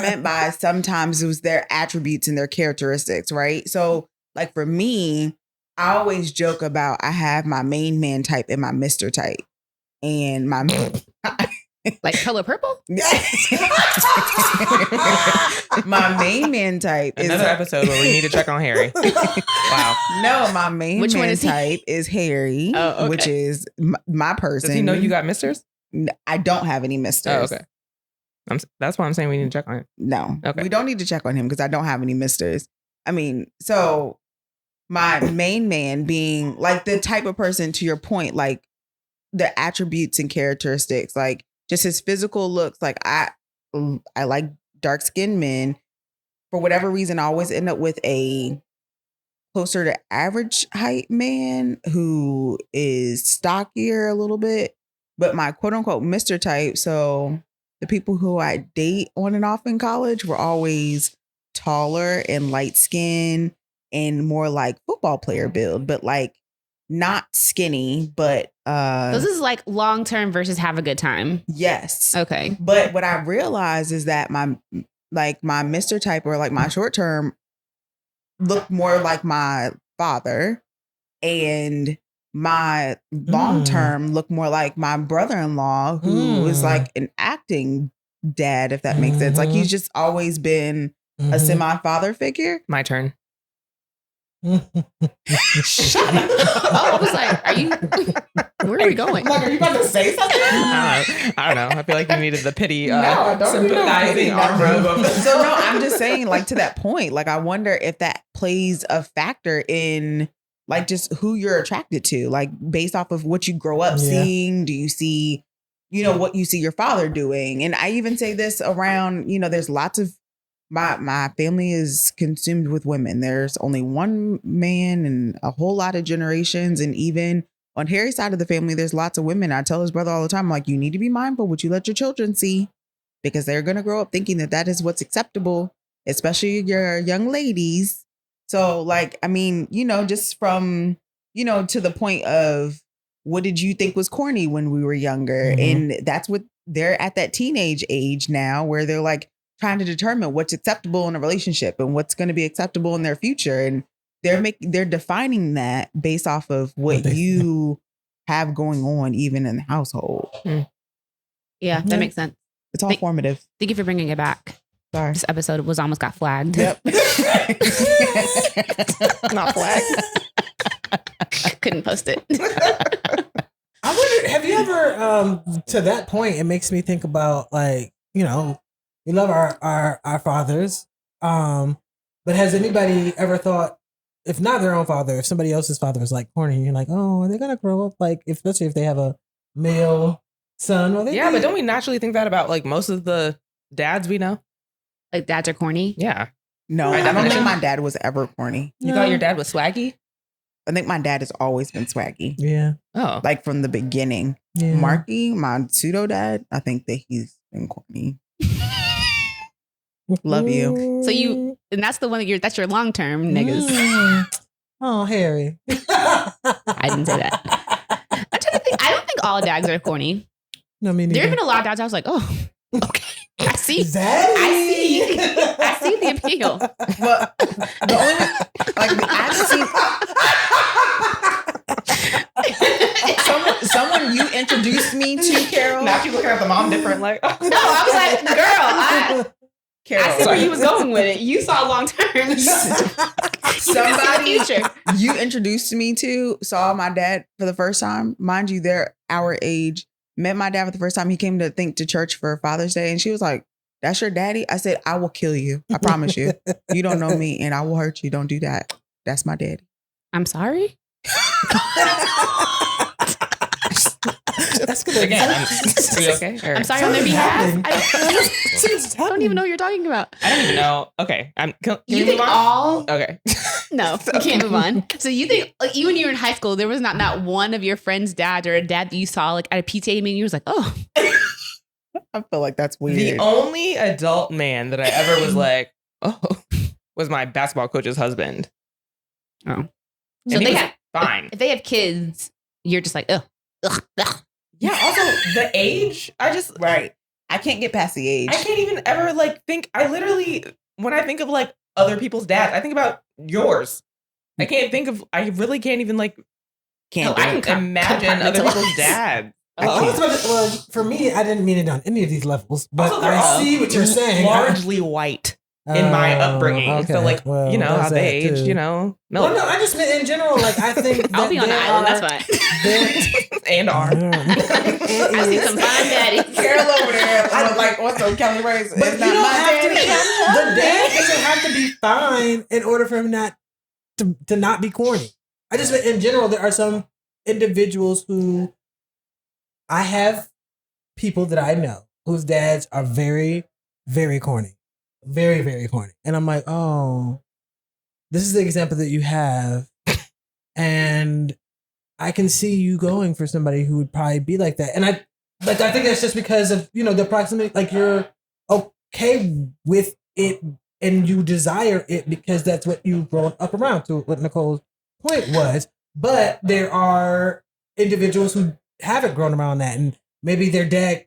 meant by sometimes it was their attributes and their characteristics, right? So, like for me, I always joke about I have my main man type and my Mr. type, and my like color purple. My main man type is another episode where we need to check on Harry. Wow. No, my main man type is Harry, which is my person. Does he know you got misters? I don't have any misters. Oh, okay. That's why I'm saying we need to check on him. No, okay. We don't need to check on him because I don't have any misters. I mean, so my main man being like the type of person, to your point, like the attributes and characteristics, like just his physical looks. Like I like dark skinned men. For whatever reason, I always end up with a closer to average height man who is stockier a little bit, but my quote unquote Mr. type. So the people who I date on and off in college were always taller and light skinned and more like football player build, but like not skinny, but this is like long term versus have a good time. Yes. Okay. But what I realized is that my Mr. type or like my short term look more like my father, and my long term look more like my brother-in-law, who is like an acting dad, if that makes sense. Like he's just always been a semi-father figure. My turn. Shut up. Oh, I was like, are you where are we going? Like, are you about to say something? I don't know. I feel like you needed the pity sympathizing arm rub. So no, I'm just saying, like, to that point, like I wonder if that plays a factor in like just who you're attracted to, like based off of what you grow up seeing. Do you see, what you see your father doing? And I even say this around, there's lots of my family is consumed with women. There's only one man and a whole lot of generations. And even on Harry's side of the family, there's lots of women. I tell his brother all the time, like, you need to be mindful what you let your children see, because they're going to grow up thinking that that is what's acceptable, especially your young ladies. So like, I mean, just from, to the point of what did you think was corny when we were younger? And that's what they're at, that teenage age now where they're like, trying to determine what's acceptable in a relationship and what's going to be acceptable in their future. And they're defining that based off of what you have going on, even in the household. Yeah, that makes sense. It's all formative. Thank you for bringing it back. Sorry. This episode almost got flagged. Yep. Not flagged. Couldn't post it. I wonder, have you ever, to that point, it makes me think about like, we love our fathers. But has anybody ever thought, if not their own father, if somebody else's father is like corny, you're like, oh, are they going to grow up like, especially if they have a male son? But don't we naturally think that about like most of the dads we know? Like dads are corny? Yeah. No, I don't think my dad was ever corny. You thought your dad was swaggy? I think my dad has always been swaggy. Yeah. Oh. Like from the beginning. Yeah. Marky, my pseudo dad, I think that he's been corny. Love you. So and that's the one that's your long term niggas. Oh, Harry. I didn't say that. I'm trying to think. I don't think all dads are corny. No, me neither. There have been a lot of dads I was like, oh, okay. I see. Zaddy. I see the appeal. But the only someone you introduced me to, Carol. Now she's looking at the mom different, like, no, I was like, girl, Carol, I see where you was going with it. You saw long term. Somebody you introduced me to saw my dad for the first time. Mind you, they're our age. Met my dad for the first time. He came to church for Father's Day, and she was like, "That's your daddy?" I said, "I will kill you. I promise you. You don't know me, and I will hurt you. Don't do that. That's my daddy." I'm sorry. That's good. Again, okay? I'm sorry on their behalf. I don't even know what you're talking about. I don't even know. Okay. Can you think all? Okay. No, we can't move on. So you think, like, even when you were in high school, there was not one of your friends' dads or a dad that you saw like at a PTA meeting, you was like, oh. I feel like that's weird. The only adult man that I ever was like, oh, was my basketball coach's husband. Oh. So they have fine. If they have kids, you're just like, ugh. Yeah, also the age, right. I can't get past the age. I can't even ever like think, when I think of like other people's dads, I think about yours. I really can't even like, I can imagine other people's dads. Well, for me, I didn't mean it on any of these levels, but I see what you're saying. Largely white. In my upbringing. Okay. So, like, how they age, Well, no, I just meant in general, like, I think I'll be on the island, that's fine. And are. I see some fine daddies. Carol over there. I'm like, what's up, Kelly Race? But you don't have to, the dad doesn't have to be fine in order for him not to not be corny. I just meant in general, there are some individuals who I have people that I know whose dads are very, very corny. Very, very corny. And I'm like, oh, this is the example that you have. And I can see you going for somebody who would probably be like that. And I think that's just because of, the proximity, like you're okay with it and you desire it because that's what you've grown up around, to what Nicole's point was. But there are individuals who haven't grown around that, and maybe their dad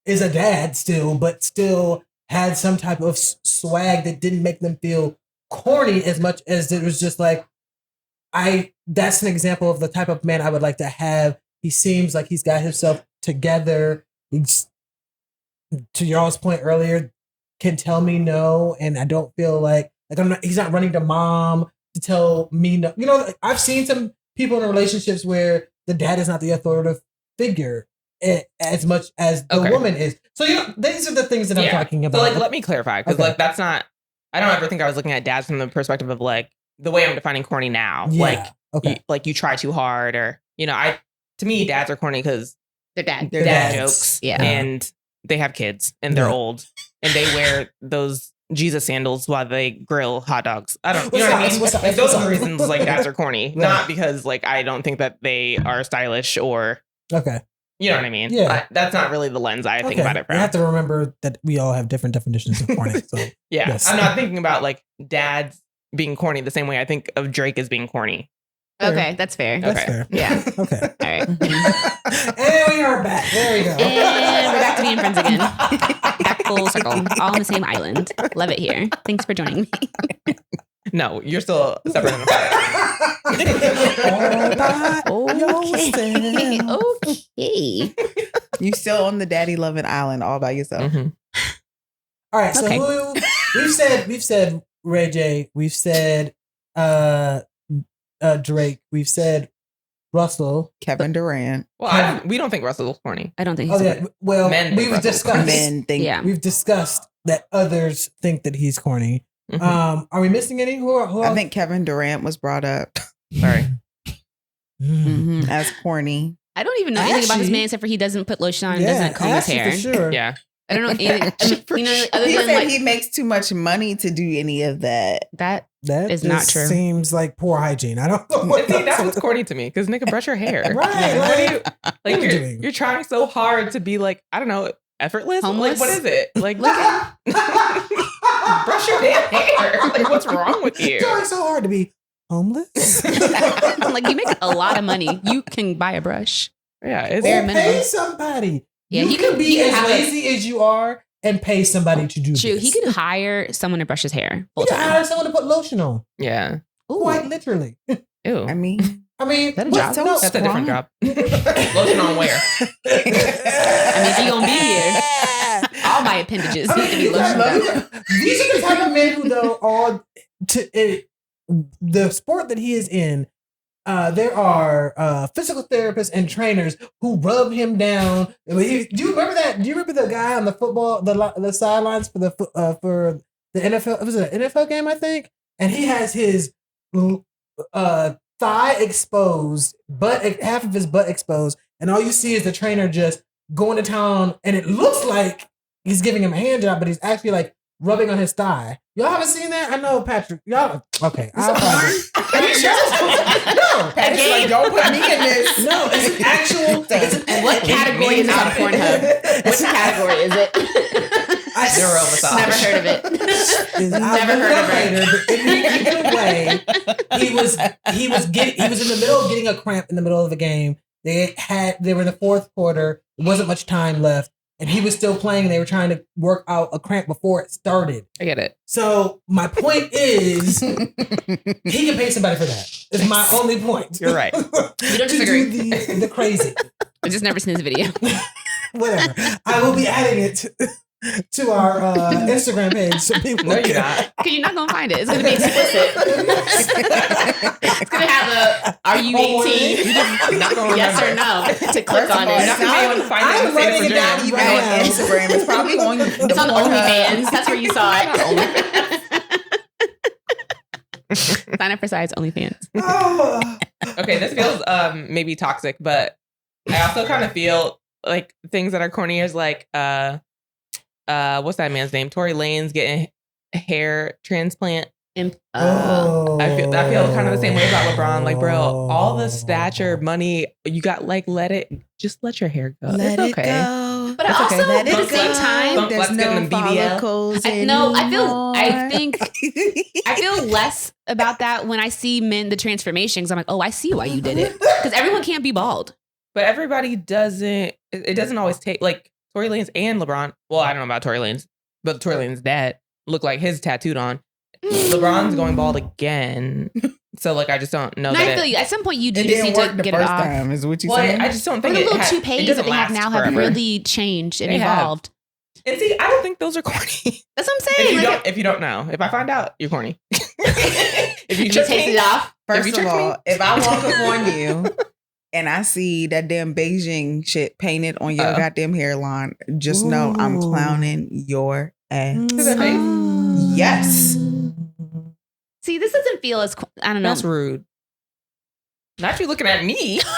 is a dad still, but still had some type of swag that didn't make them feel corny as much as it was just like, that's an example of the type of man I would like to have. He seems like he's got himself together. He's, to y'all's point earlier, can tell me no, and I don't feel like he's not running to mom to tell me no. I've seen some people in relationships where the dad is not the authoritative figure as much as the woman is. So, these are the things that I'm talking about. So, like, let me clarify, because, like, that's not, I don't ever think I was looking at dads from the perspective of, like, the way I'm defining corny now. Yeah. You try too hard, or, to me, dads are corny because they're dad jokes. Yeah. And they have kids, and they're old, and they wear those Jesus sandals while they grill hot dogs. I don't, what I mean? Like, those are the reasons, like, dads are corny. Right. Not because, like, I don't think that they are stylish or... Okay. You know what I mean? Yeah. That's not really the lens I think about it from. You have to remember that we all have different definitions of corny. So yeah. Yes. I'm not thinking about like dads being corny the same way I think of Drake as being corny. Okay, that's fair. That's fair. Yeah. Okay. All right. And we are back. There we go. And we're back to being friends again. Back full circle. All on the same island. Love it here. Thanks for joining me. No, you're still separate and apart. Okay. You still on the daddy loving island all by yourself. Mm-hmm. All right. So who we've said Ray J. We've said Drake. We've said Russell. Kevin Durant. Well, we don't think Russell's corny. I don't think he's corny. Well, we've discussed. We've discussed that others think that he's corny. Mm-hmm. Are we missing any? Who I think Kevin Durant was brought up. Sorry. As corny. I don't even know anything about this man except for he doesn't put lotion on and doesn't comb his hair. For sure. Yeah. I don't know anything. Other he than said like, he makes too much money to do any of that. That is not true. Seems like poor hygiene. I don't know. That's what's corny to me, because nigga, brush your hair. Right. What are you you're trying so hard to be like, I don't know, effortless? Homeless? Like, what is it? Like, brush your damn hair. Like, what's wrong with you? Trying so hard to be homeless. Like, you make a lot of money. You can buy a brush. Yeah, it's bare minimum. Pay somebody. Yeah, you can be as lazy as you are and pay somebody to do True. this. He could hire someone to brush his hair full He could time. hire someone to put lotion on. Yeah. Quite literally. Ew. I mean, that a job? So that's a different job. Lotion on where? If you're gonna be here, all my appendages need to be lotioned up. These are the type of men who, though, are the sport that he is in. There are physical therapists and trainers who rub him down. Do you remember that? Do you remember the guy on the football, the sidelines for the NFL? Was it an NFL game, I think? And he has his thigh exposed, half of his butt exposed, and all you see is the trainer just going to town, and it looks like he's giving him a hand job, but he's actually like rubbing on his thigh. Y'all haven't seen that? I know, Patrick. Y'all okay? I'll find it. No, Patrick's like, don't put me in this. No, it's an actual thing. What category is on Pornhub? Which category is it? Neuro massage. Never heard of it. Never heard of it. Either way, he was in the middle of getting a cramp in the middle of the game. They were in the fourth quarter. There wasn't much time left. And he was still playing, and they were trying to work out a cramp before it started. I get it. So my point is, he can pay somebody for that. Is my only point. You're right. You don't disagree. The crazy. I just never seen this video. Whatever. I will be adding it to our Instagram page so people No, you're not. Because you're not going to find it. It's going to be explicit. It's going to have are you 18? You're not going to yes or no to click on it. You're not going to be able to find it. I'm running it down even on Instagram. It's probably on the It's on OnlyFans. That's where you saw it. Sign up for size OnlyFans. Okay, this feels maybe toxic, but I also kind of feel like things that are corny is like what's that man's name? Tory Lanez getting a hair transplant. I feel kind of the same way about LeBron. Like, bro, all the stature, money, you got, like, let your hair go. Let it's okay. it go. But also, Let at the it same go. time, There's no follicles anymore. I feel less about that when I see men, the transformation, because I'm like, oh, I see why you did it. Because everyone can't be bald. But everybody doesn't, it doesn't always take, like, Tory Lanez and LeBron. Well, I don't know about Tory Lanez, but Tory Lanez's dad looked like his tattooed on. LeBron's going bald again. So, like, I just don't know. No, I feel you. At some point, you do just need to get it off. Time, is what you Well, saying? I just don't think the it little toupees that they have now have really changed and evolved. And see, I don't think those are corny. That's what I'm saying. If you don't know, if I find out, you're corny. If you just take it off. First of all, if I walk up on you and I see that damn Beijing shit painted on your goddamn hairline, just know I'm clowning your ass. Yes. See, this doesn't feel as, I don't know. That's rude. Not you looking at me. How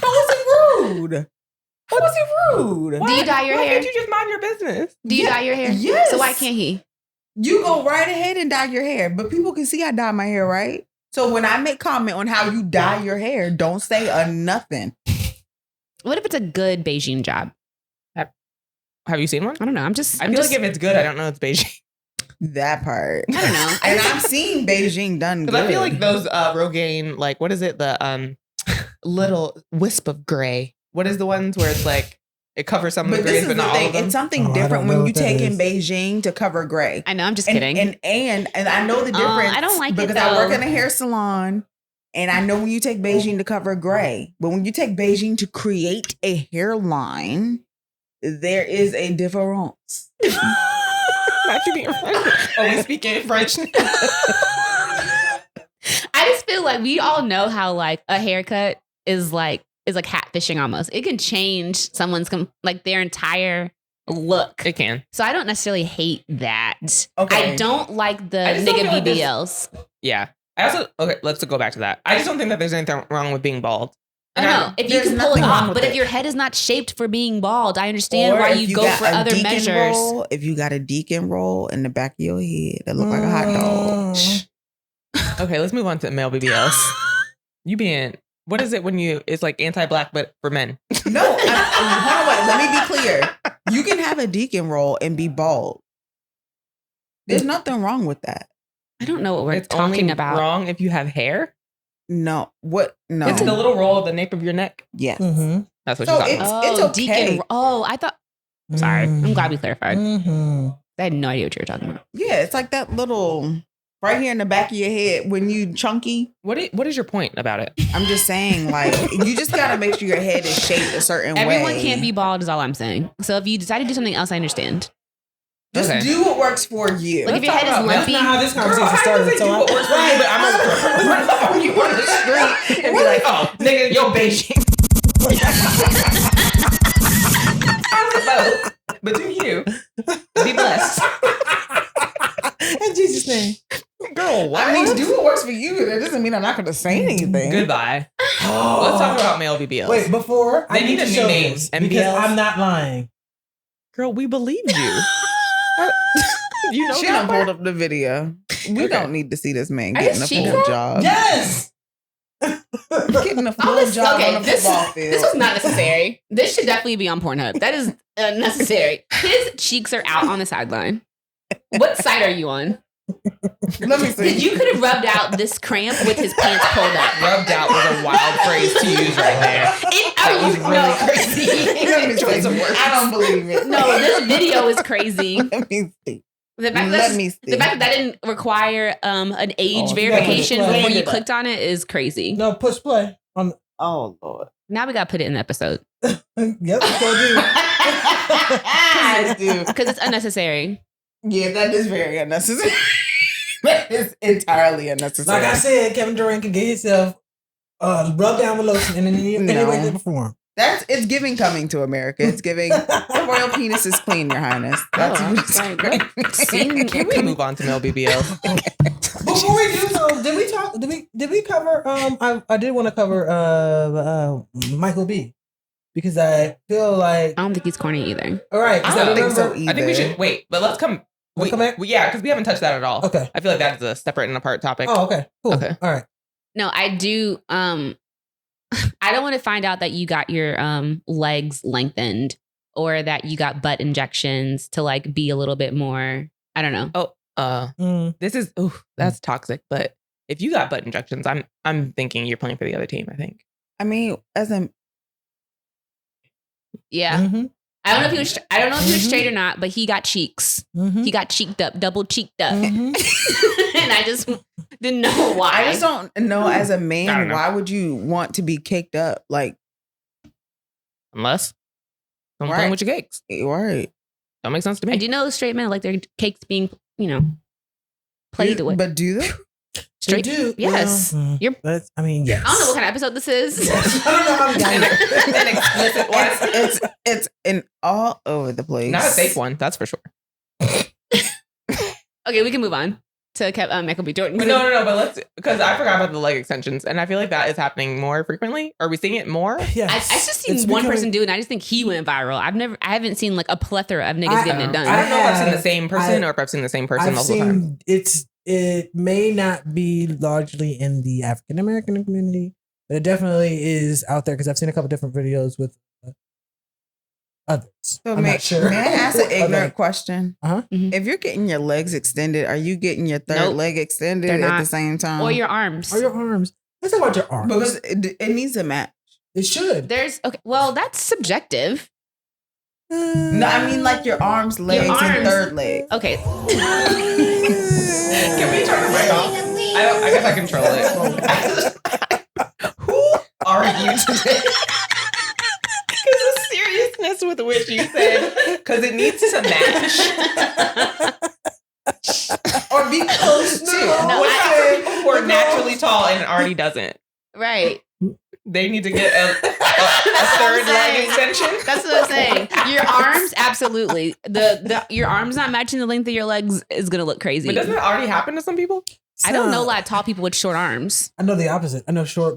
was it rude? How was it rude? Do you dye your hair? Why can't you just mind your business? Do you dye your hair? Yes. So why can't he? You go right ahead and dye your hair, but people can see I dye my hair, right? So when I make comment on how you dye your hair, don't say nothing. What if it's a good Beijing job? Have you seen one? I don't know. I feel like if it's good, I don't know it's Beijing. That part. I don't know. And I've seen Beijing done good. I feel like those Rogaine, like, what is it? The little wisp of gray. What is the ones where it's like it covers some of the grays, but not all of them? It's something different when you take in Beijing to cover gray. I know. I'm just kidding. And I know the difference. I don't like it because I work in a hair salon, and I know when you take Beijing to cover gray, but when you take Beijing to create a hairline, there is a difference. Not you being French. Oh, we speak in French. I just feel like we all know how like a haircut is like catfishing almost. It can change someone's like their entire look. It can. So I don't necessarily hate that. Okay. I don't like the nigga BBLs. Yeah. Let's go back to that. I just don't think that there's anything wrong with being bald. I know. If you can pull it off, but if your head is not shaped for being bald, I understand why you go for other measures. If you got a deacon roll in the back of your head that look like a hot dog. Okay, let's move on to male BBLs. You being, what is it when it's like anti-black, but for men? No, hold on, wait, let me be clear. You can have a deacon roll and be bald. There's nothing wrong with that. I don't know what we're talking only about. Wrong if you have hair? No, what? No, it's the little roll of the nape of your neck. Yes, that's what you're talking about. It's okay. Deacon, I thought. Sorry, I'm glad we clarified. I had no idea what you were talking about. Yeah, it's like that little right here in the back of your head when you chunky. What is your point about it? I'm just saying, like, you just gotta make sure your head is shaped a certain way. Everyone can't be bald, is all I'm saying. So if you decide to do something else, I understand. Just do what works for you. Like if your head is lumpy. That's not how this conversation started. So what works for you, but I'm gonna run up on you on the street and be like, "Oh, nigga, yo, Beijing." But do you be blessed? In Jesus' name, girl. What? I mean, do what works for you. That doesn't mean I'm not going to say anything. Goodbye. Let's talk about male BBLs. Wait, before they need a new name, because I'm not lying. Girl, we believed you. You know, she done pulled up the video. We don't need to see this man getting a full job. Yes. Getting a full job on the football field. This was not necessary. This should definitely be on Pornhub. That is unnecessary. His cheeks are out on the sideline. What side are you on? Let me see. You could have rubbed out this cramp with his pants pulled up. Rubbed out was a wild phrase to use right there. That was really crazy. I don't believe it. No, this video is crazy. Let me see. The fact that didn't require an age verification before you clicked on it is crazy. No, push play on. Oh Lord! Now we gotta put it in the episode. Yep, so do. Because it's unnecessary. Yeah, that is very unnecessary. That is entirely unnecessary. Like I said, Kevin Durant can get himself rubbed down with lotion and then anyway they perform. It's giving coming to America. It's giving the royal penis is clean, Your Highness. That's Can we move on to Mel BBL? Before we do so, did we cover I did want to cover Michael B. Because I feel like I don't think he's corny either. All right, I don't think so either. I think we should wait, but let's come back? Yeah, because we haven't touched that at all. Okay. I feel like that is a separate and apart topic. Oh, okay. Cool. Okay. All right. No, I do I don't want to find out that you got your legs lengthened or that you got butt injections to like be a little bit more, I don't know. This is that's toxic, but if you got butt injections, I'm thinking you're playing for the other team, I think. I mean, yeah. Mm-hmm. I don't know if he was straight or not, but he got cheeks. Mm-hmm. He got cheeked up, double cheeked up. Mm-hmm. And I just didn't know why. I just don't know as a man, why would you want to be caked up? Like, unless I'm playing with your cakes. Right. That makes sense to me. I do know straight men like their cakes being, played with. But do they? Straight do. Yes. Well, yes. I don't know what kind of episode this is. I don't know how it's in all over the place. Not a fake one, that's for sure. Okay, we can move on to Michael B. Jordan. But no, but let's, because I forgot about the leg extensions, and I feel like that is happening more frequently. Are we seeing it more? Yeah, I just seen one person do it, and I just think he went viral. I haven't seen like a plethora of niggas getting it done. I don't know if I've seen the same person or if I've seen the same person multiple times. It may not be largely in the African American community, but it definitely is out there because I've seen a couple different videos with others. So not sure. May I ask an ignorant question? Uh-huh. Mm-hmm. If you're getting your legs extended, are you getting your third leg extended at the same time? Or your arms. Let's talk about your arms. Because it needs to match. It should. Well, that's subjective. No, I mean like your arms, legs, and third leg. Okay. Can we turn the mic off? I guess I control it. Who are you today? Because the seriousness with which you said, because it needs to match. Or be close to. What people who are naturally tall and already doesn't? Right. They need to get a third leg extension. That's what I'm saying. Your arms, absolutely. Your arms not matching the length of your legs is gonna look crazy. But doesn't that already happen to some people? I don't know a lot of tall people with short arms. I know the opposite. I know shorter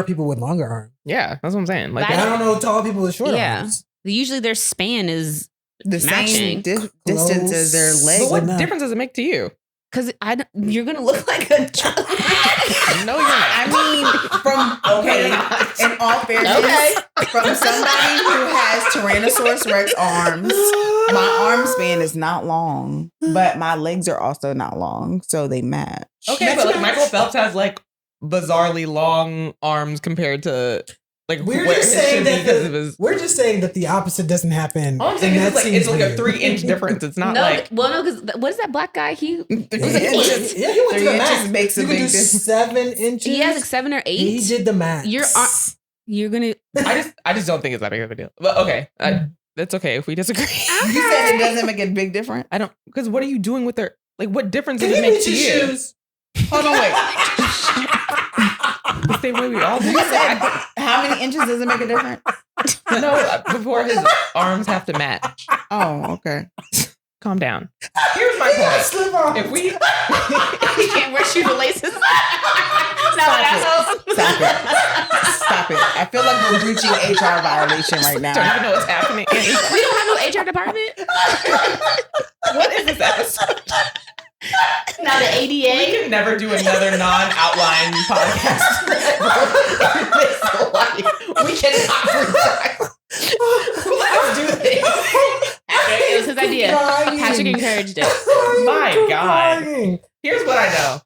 people with longer arms. Yeah, that's what I'm saying. Like I don't know tall people with short arms. Usually their span is the matching. Same distance as their legs. But what difference does it make to you? Because you're gonna look like a. No, you're not. I mean, in all fairness, from somebody who has Tyrannosaurus Rex arms, my arm span is not long, but my legs are also not long, so they match. Okay, but like Michael Phelps has like bizarrely long arms compared to. Like we're just saying that the opposite doesn't happen. All I'm saying is it's like a 3-inch difference. It's not like because what is that black guy? He 3 inches. Yeah, he went to the max. Makes a big difference. 7 inches. He has like 7 or 8. He did the max. You're gonna. I just don't think it's that big of a deal. But okay, that's okay if we disagree. Okay. You said it doesn't make a big difference. I don't because what are you doing with their like? What difference does it make to you? Shoes? Hold on, wait. The same way we all do. You said how many inches does it make a difference? No, before his arms have to match. Oh, okay. Calm down. Here's my point. If we can't wear shoelaces. Stop it. I feel like we're breaching HR violation right now. Don't even know what's happening. We don't have no HR department. What is this episode? Now the ADA. We can never do another non-outline podcast. We cannot freestyle. Let us do this. It was his idea. Patrick encouraged it. My God. Here's what I know.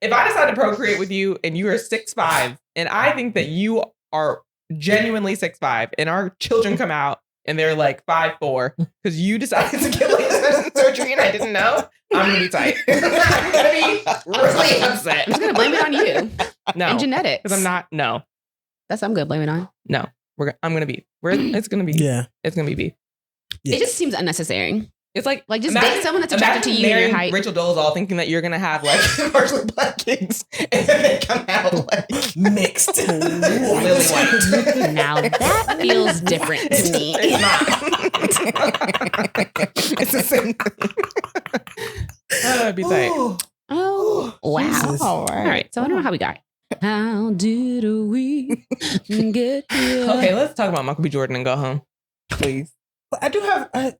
If I decide to procreate with you and you are 6'5", and I think that you are genuinely 6'5", and our children come out and they're like 5'4", because you decided to get laser surgery and I didn't know, I'm gonna be tight. I'm gonna be really upset. I'm just gonna blame it on you. No, and genetics. because I'm not. No, that's what I'm gonna blame it on. No, I'm gonna be. It's gonna be. Yeah, it's gonna be beef. Yeah. It just seems unnecessary. It's like just date someone that's attracted to you and your height. Rachel Dolezal thinking that you're gonna have like partially black kids, and then they come out like mixed, lily white. Now that feels different to me. It's not. It's the same thing. That'd be tight. Oh wow! Jesus. All right. So I don't know how we got. How did we get here? Okay, let's talk about Michael B. Jordan and go home, please. I do have a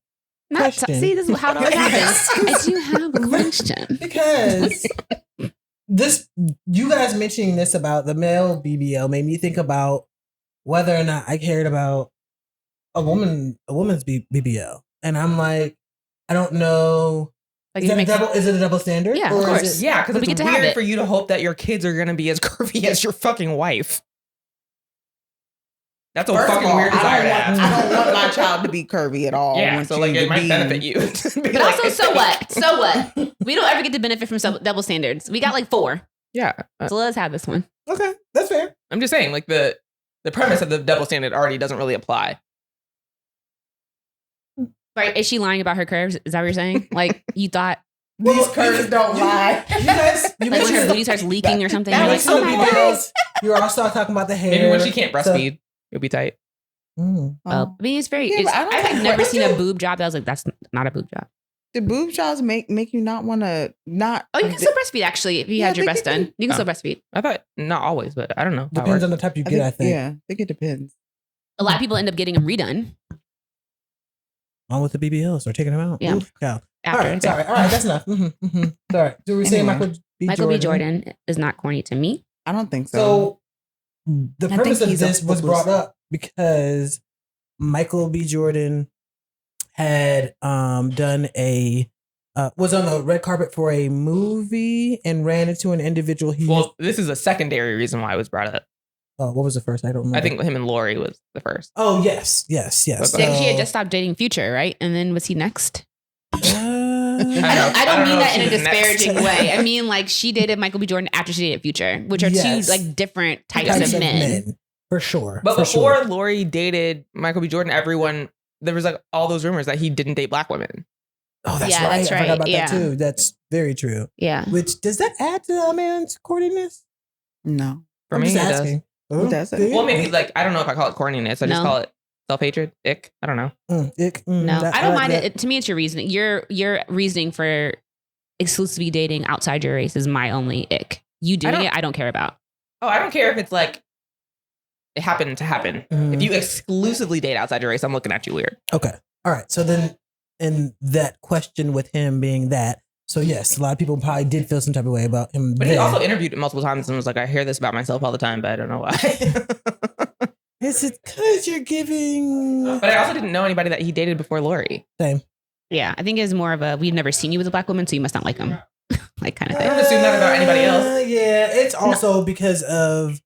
question. See, this is how it always happens. I do have a question. Because you guys mentioning this about the male BBL made me think about whether or not I cared about a woman's BBL. And I'm like, I don't know. Like is it a double standard? Yeah, of course. Yeah, because it's weird it. for you to hope that your kids are going to be as curvy as your fucking wife. That's a fucking weird desire to have. I don't want my child to be curvy at all. Yeah, so like it might benefit you. But also, so what? So what? We don't ever get to benefit from double standards. We got like 4. Yeah. So let's have this one. Okay, that's fair. I'm just saying, like the premise of the double standard already doesn't really apply. Right? Is she lying about her curves? Is that what you're saying? Like you thought these curves don't lie. You guys, like when her booty starts leaking or something. You're like, oh my God. You all start talking about the hair. Maybe when she can't breastfeed, you'll be tight. I mean, it's very. I've never seen a boob job that I was like, that's not a boob job. Do boob jobs make you not want to not? Oh, you can still breastfeed actually if you had your breast done. You can still breastfeed. I thought not always, but I don't know. Depends on the type you get. I think. Yeah, I think it depends. A lot of people end up getting them redone. On with the BBLs or taking them out. Yeah. Oof, cow. After, all right, sorry. All right, that's enough. Sorry. Do we say Michael B. Jordan is not corny to me? I don't think so. So the premise of this was brought up because Michael B. Jordan had done was on the red carpet for a movie and ran into an individual. Well, this is a secondary reason why it was brought up. Oh, what was the first? I don't remember. I think him and Lori was the first. Oh, yes. Yeah, he had just stopped dating Future, right? And then was he next? I don't mean that in a disparaging way. I mean, like she dated Michael B. Jordan after she dated Future, which are two like different types of men. For sure. But before Lori dated Michael B. Jordan, there was like all those rumors that he didn't date black women. Oh, that's right. I forgot about that too. That's very true. Yeah. Which, does that add to a man's corniness? No. For me, it does. Who does it? Well, maybe like, I don't know if I call it corniness. I just call it self-hatred. Ick. I don't know. No, I don't mind it. To me, it's your reasoning. Your reasoning for exclusively dating outside your race is my only ick. You doing it, I don't care about. Oh, I don't care if it's like it happened to happen. If you exclusively date outside your race, I'm looking at you weird. Okay. All right. So then, in that question with him being that, so yes, a lot of people probably did feel some type of way about him. But he also interviewed multiple times and was like, I hear this about myself all the time, but I don't know why. Is it because you're giving? But I also didn't know anybody that he dated before Lori. Same. Yeah, I think it's more of a, we've never seen you with a black woman, so you must not like him. Like kind of thing. I don't assume that about anybody else. Yeah, it's also because of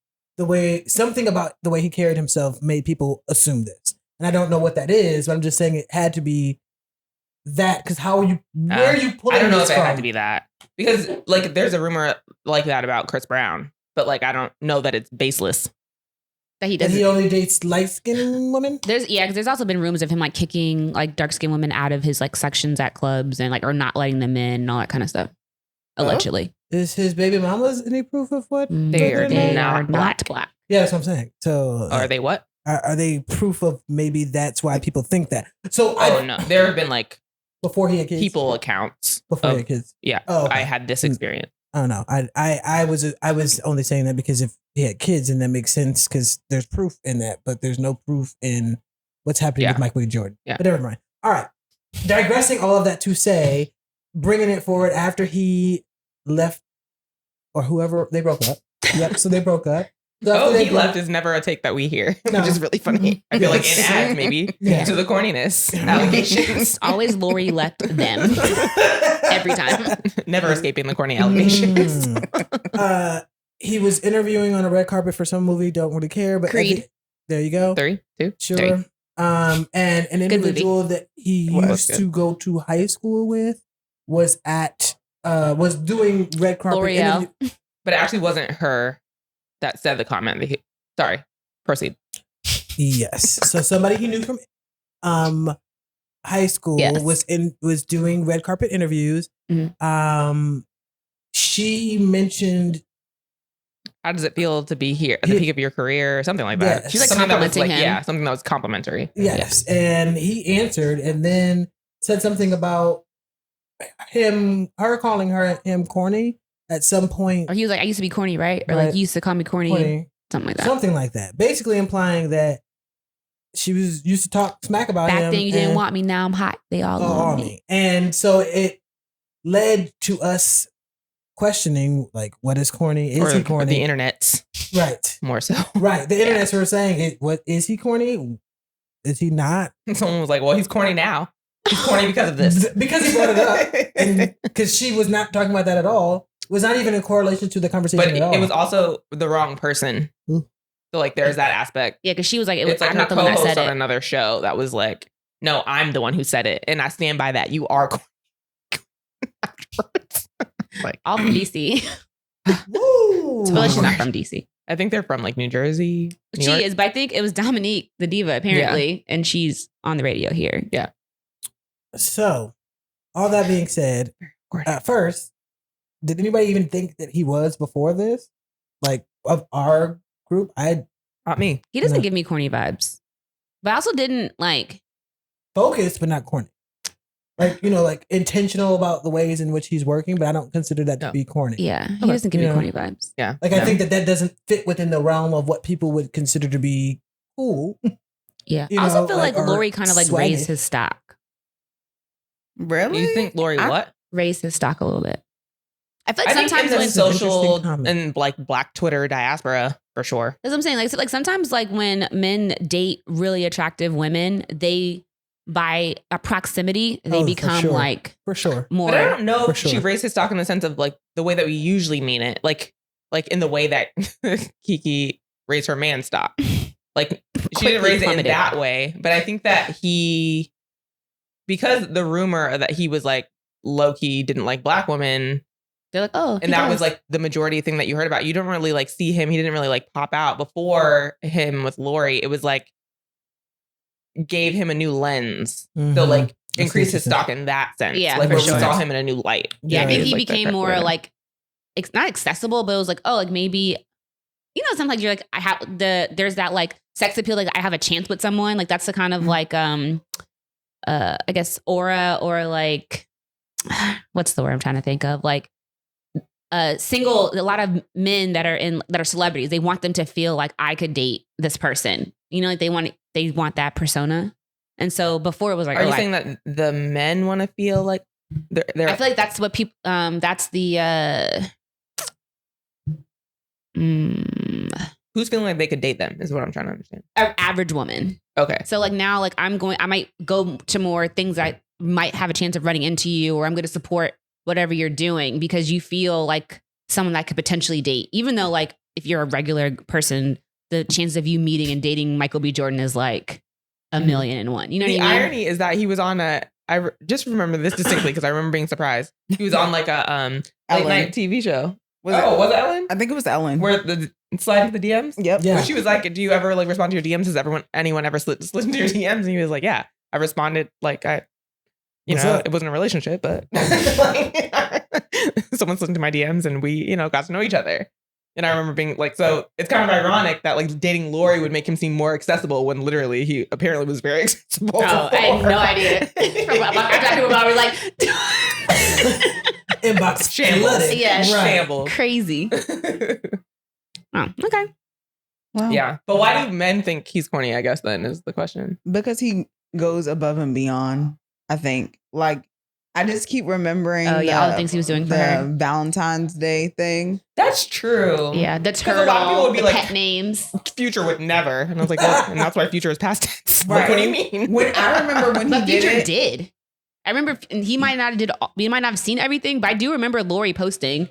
something about the way he carried himself made people assume this. And I don't know what that is, but I'm just saying it had to be that, because where are you pulling? I don't know if it had to be that, because like there's a rumor like that about Chris Brown, but like I don't know that it's baseless. That he doesn't. He only dates light-skinned women. Because there's also been rumors of him like kicking like dark-skinned women out of his like sections at clubs and like or not letting them in and all that kind of stuff. Allegedly. Is his baby mamas any proof of what? They are not black. Yeah, that's what I'm saying. So are they what? Are they proof of maybe that's why people think that? So no, there have been like before he had kids, people accounts before he had kids. Yeah, I had this experience. I don't know. I was only saying that because if he had kids, and that makes sense because there's proof in that, but there's no proof in what's happening with Michael B. Jordan. Yeah, but never mind. All right, digressing all of that to say, bringing it forward after he left or whoever, they broke up. Yep, so they broke up. So he left is never a take that we hear, which is really funny. I feel like in ads, maybe, to the corniness allegations. Always Lori left them. Every time. Never escaping the corny allegations. He was interviewing on a red carpet for some movie, don't really care. But Creed. There you go. 3, 2, Sure. 3. And an individual that he used to go to high school with was doing red carpet L'Oreal. But it actually wasn't her that said the comment. Sorry. Proceed. Yes. So somebody he knew from high school was doing red carpet interviews. Mm-hmm. She mentioned, how does it feel to be here at the peak of your career or something like that? Yes. She's like complimenting him. Yeah, something that was complimentary. Yes. And he answered and then said something about her calling him corny at some point. Or he was like, I used to be corny, right? Or like, you used to call me corny. Something like that. Something like that. Basically implying that she used to talk smack about him. Back then you didn't want me. Now I'm hot. They all want me. And so it led to us questioning, like, what is corny? Is he corny? The internet. Right. More so. Right. The internets were saying, what is he corny? Is he not? Someone was like, well, he's corny now. He's corny because of this. Because he brought it up. And because she was not talking about that at all. It was not even in correlation to the conversation at all. It was also the wrong person. So like there's that aspect. Yeah, because she was like, it's like I'm her not the one that co-host said on it. another show that was like, no, I'm the one who said it. And I stand by that. You are corny. Like all from DC. Woo! Well, she's not from DC. I think they're from like New Jersey. New She York. is, but I think it was Dominique, the diva, apparently, and she's on the radio here. Yeah. So, all that being said, at first, did anybody even think that he was before this? Like, of our group? Not me. He doesn't give me corny vibes. But I also didn't like... Focused, but not corny. Like, like intentional about the ways in which he's working, but I don't consider that to be corny. Yeah, he doesn't give me corny vibes. Yeah. Like, I think that doesn't fit within the realm of what people would consider to be cool. Yeah. I also feel like Lori kind of like raised his stock. Really? You think Lori what? Raised his stock a little bit. I feel like sometimes when in social and like Black Twitter diaspora, for sure. That's what I'm saying. Like sometimes like when men date really attractive women, they by a proximity, they become like for sure more. But I don't know if she raised his stock in the sense of like the way that we usually mean it, like in the way that Kiki raised her man stock. Like she didn't raise it in that way, but I think that because the rumor that he was like low key didn't like Black women. They're like, oh, and that was like the majority thing that you heard about. You don't really like see him. He didn't really like pop out before him with Lori. It was like gave him a new lens. Mm-hmm. So like increased his stock in that sense. Yeah, like where we saw him in a new light. Yeah, I think he became more like not accessible, but it was like, oh, like maybe sometimes you're like there's that like sex appeal, like I have a chance with someone. Like that's the kind of like I guess aura or like what's the word I'm trying to think of, like a lot of men that are celebrities, they want them to feel like I could date this person, like they want that persona. And so before it was like, are you saying that the men want to feel like they're I feel like that's what people that's the who's feeling like they could date them is what I'm trying to understand. Average woman. Okay. So like now, like I might go to more things I might have a chance of running into you, or I'm going to support whatever you're doing because you feel like someone that could potentially date, even though like if you're a regular person, the chances of you meeting and dating Michael B. Jordan is like a million and one. You know what I mean? The irony is that he was on just remember this distinctly because I remember being surprised. He was on like a late night TV show. Was it Ellen? I think it was Ellen. Where the slide into the DMs? Yep. Yeah. Where she was like, do you ever like respond to your DMs? Has anyone ever slid into your DMs? And he was like, yeah, I responded like it wasn't a relationship, but someone slid into my DMs and we, got to know each other. And I remember being like, so it's kind of ironic that like dating Lori would make him seem more accessible when literally he apparently was very accessible. Oh, I had no idea. We're like inbox shambles. Yeah, shambles. Crazy. Oh, okay. Well, yeah, but why do men think he's corny? I guess then is the question. Because he goes above and beyond. I think I just keep remembering. all the things he was doing for her. Valentine's Day thing. That's true. Yeah, the turtle. A lot of people would be like, pet names. Future would never, and I was like, well, and that's why Future is past tense. Right. Like, what do you mean? When I remember when but he Future did. I remember he might not have seen everything, but I do remember Lori posting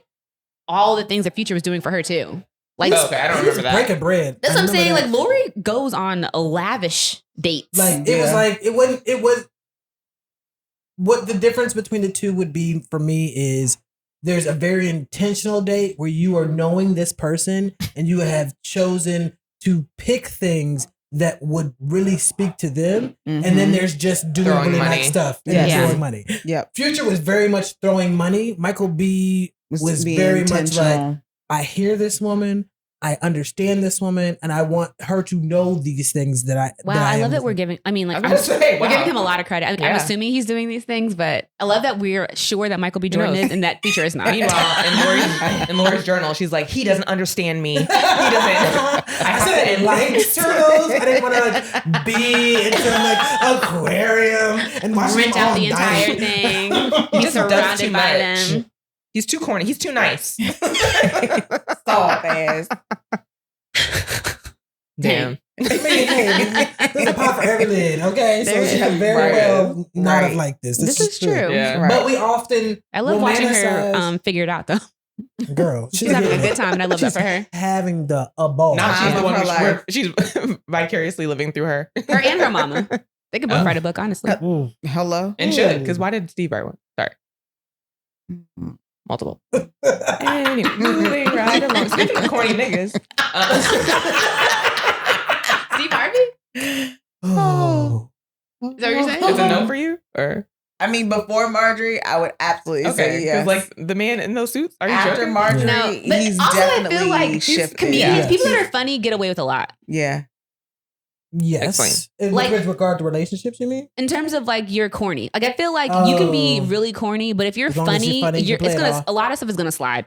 all the things that Future was doing for her too. Like, okay, I don't remember that. Breaking bread. That's what I'm saying. Like, Lori goes on lavish dates. Like, it was. What the difference between the two would be for me is there's a very intentional date where you are knowing this person and you have chosen to pick things that would really speak to them. Mm-hmm. And then there's just doing really nice stuff and throwing money. Yep. Future was very much throwing money. Michael B was very much like, I hear this woman. I understand this woman, and I want her to know these things that I. Wow, I love that we're giving. I mean, like, we're giving him a lot of credit. I'm assuming he's doing these things, but I love that we're sure that Michael B. Jordan is, and that Future is not. Meanwhile, in Lori's journal, she's like, he doesn't understand me. He doesn't. I said like turtles. I didn't want to be in some like aquarium and watch rent out the entire thing. He's surrounded by them. He's too corny. He's too nice. So fast. Damn. There's a pot for every lid, okay? So she could very well not have liked this. This is true. Yeah. But we often I love watching her figure it out though. Girl, she's having a good time, and I love that for her. Having the ball. Now she's the one she's vicariously living through her. Her and her mama. They could both write a book, honestly. Hello, and should, because why did Steve write one? Sorry. Multiple. Anyway, moving right along. Speaking of corny niggas. Steve Harvey? Oh. Is that what you're saying? Is it a no for you? Or I mean, before Marjorie, I would absolutely say yes. Like the man in those suits? Are you After joking? Marjorie, no, he's also definitely I feel like shifted. Comedians, people that are funny get away with a lot. Yeah. Yes. Explain. With regard to relationships, you mean? In terms of like you're corny. Like I feel like you can be really corny, but if you're funny, it's gonna a lot of stuff is gonna slide.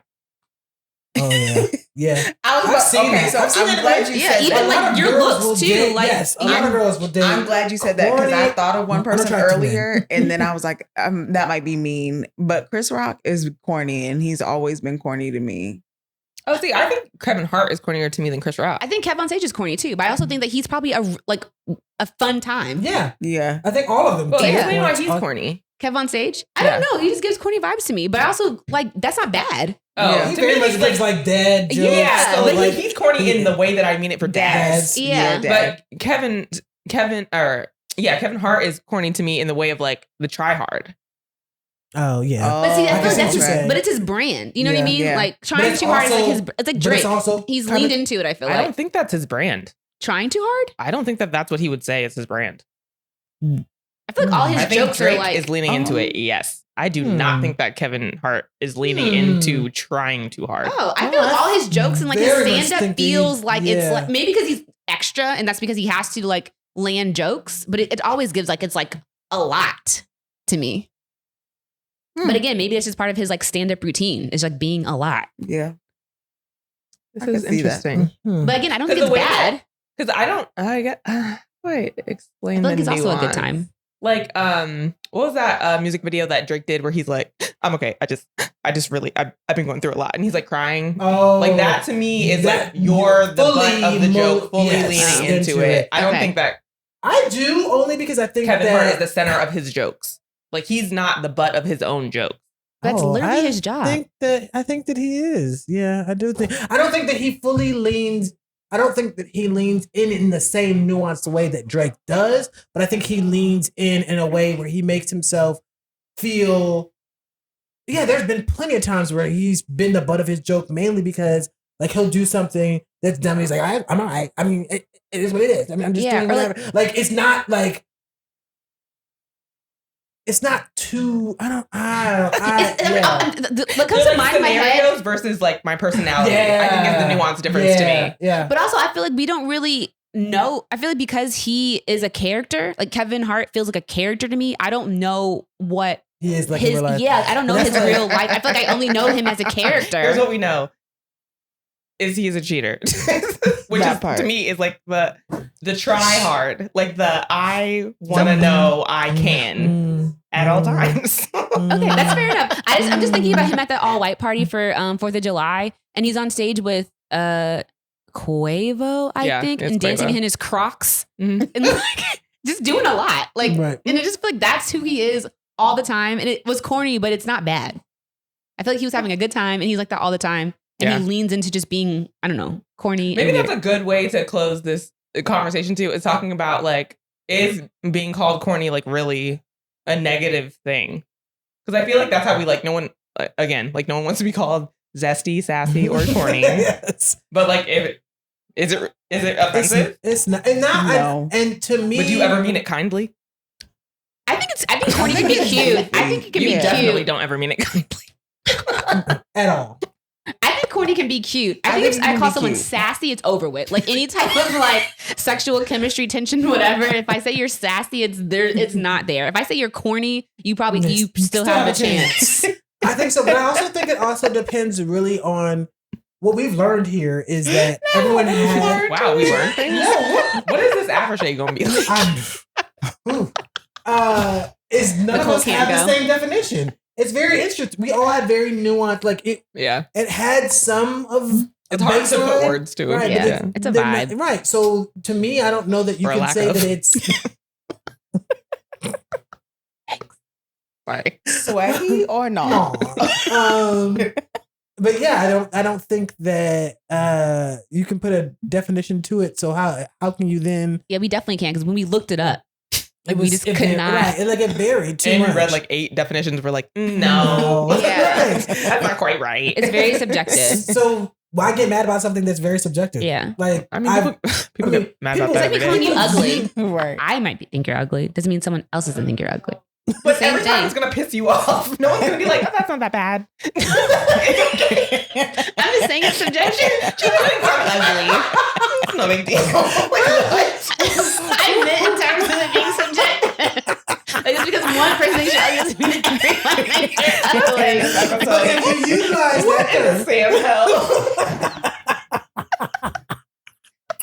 Oh yeah, yeah. I've seen that. So I'm glad you said even that. like your looks too. Like yes, a lot of girls will date. I'm glad you said that because I thought of one person earlier, and then I was like, that might be mean. But Chris Rock is corny, and he's always been corny to me. Oh, see, I think Kevin Hart is cornier to me than Chris Rock. I think Kevin Sage is corny too, but I also think that he's probably a fun time. Yeah, yeah. I think all of them. Well, explain why he's corny. Kevin Sage? I don't know. He just gives corny vibes to me, but I also like that's not bad. Oh, yeah. He very much gives like dad jokes. Yeah, so but like, he's corny in the way that I mean it for dads. Yeah, but Kevin Hart is corny to me in the way of like the try hard. Oh yeah, but see, I feel like but it's his brand. You know what I mean? Yeah. Like trying too hard is like his. It's like Drake. He's leaned into it. I feel like. I don't think that's his brand. Trying too hard? I don't think that that's what he would say is his brand. I feel like all his jokes Drake are like is leaning into it. Yes, I do not think that Kevin Hart is leaning into trying too hard. Oh, I feel like all his jokes and like his stand up feels like it's like maybe because he's extra and that's because he has to like land jokes, but it always gives like it's like a lot to me. But again, maybe that's just part of his like stand-up routine. It's like being a lot. Yeah. This is interesting. But again, I don't think it's bad. Because I get wait, explain. I feel like it's nuance. also a good time. Like, what was that music video that Drake did where he's like, I'm okay. I just really I've been going through a lot. And he's like crying. Oh, like that to me is like you're the butt of the joke, fully leaning into it. I don't think that I do, only because I think Kevin Hart is the center of his jokes. Like he's not the butt of his own joke. That's literally his job. I think that he is. Yeah, I do think. I don't think that he fully leans. I don't think that he leans in the same nuanced way that Drake does. But I think he leans in a way where he makes himself feel. Yeah, there's been plenty of times where he's been the butt of his joke, mainly because like he'll do something that's dumb. He's like, I'm all right. I mean, it is what it is. I mean, I'm just doing whatever. Like it's not like. It's not too. What comes to mind in my head versus like my personality. I think is the nuanced difference to me. Yeah. But also, I feel like we don't really know. I feel like because he is a character, like Kevin Hart feels like a character to me. I don't know what he is like. His, I don't know his real life. I feel like I only know him as a character. Here's what we know: is he is a cheater. which is to me is like the try hard, like the I want to know I can at all times. Okay, that's fair enough. I'm just thinking about him at the all white party for 4th of July, and he's on stage with Quavo, I think, and dancing in his Crocs, and like just doing a lot, like, and it just feel like that's who he is all the time, and it was corny, but it's not bad. I feel like he was having a good time, and he's like that all the time, and he leans into just being, I don't know, corny. Maybe that's a good way to close this conversation too. Is talking about like, is being called corny like really a negative thing? Because I feel like that's how we like. No one no one wants to be called zesty, sassy, or corny. Yes. But like, is it offensive? It's not. And not. No. And to me, would you ever mean it kindly? I think corny can be cute. I think it can be cute. You definitely don't ever mean it kindly at all. I think corny can be cute. I think if I call someone sassy, it's over with. Like any type of like sexual chemistry, tension, whatever. If I say you're sassy, it's there. It's not there. If I say you're corny, you still have a chance. I think so, but I also think it also depends really on what we've learned here is that everyone has. Wow, we learned things. What is this aftershade going to be like? Is none of us have the same definition. It's very interesting. We all had very nuanced, like it. Yeah, it had some of. It's hard to put words to it. Right, yeah, it's a vibe. Right. So to me, I don't know that you can say that it's. Swaggy or not? But yeah, I don't think that you can put a definition to it. So how can you then? Yeah, we definitely can, because when we looked it up, we just could not. Right, it varied too much. And we read like 8 definitions. We're like, no, yeah, that's not quite right. It's very subjective. So why get mad about something that's very subjective? Yeah, like I mean, people get mad about that every day. Calling you ugly, right? I might think you're ugly. Doesn't mean someone else doesn't think you're ugly. But same every time it's gonna piss you off. No one's gonna be like, oh, that's not that bad. I'm just saying it's subjective. She doesn't sound ugly. It's no big deal. I meant in terms of it being subjective. Like, just because one person thinks you're ugly doesn't mean everyone thinks you're ugly. But if you utilize that term, Sam, hell.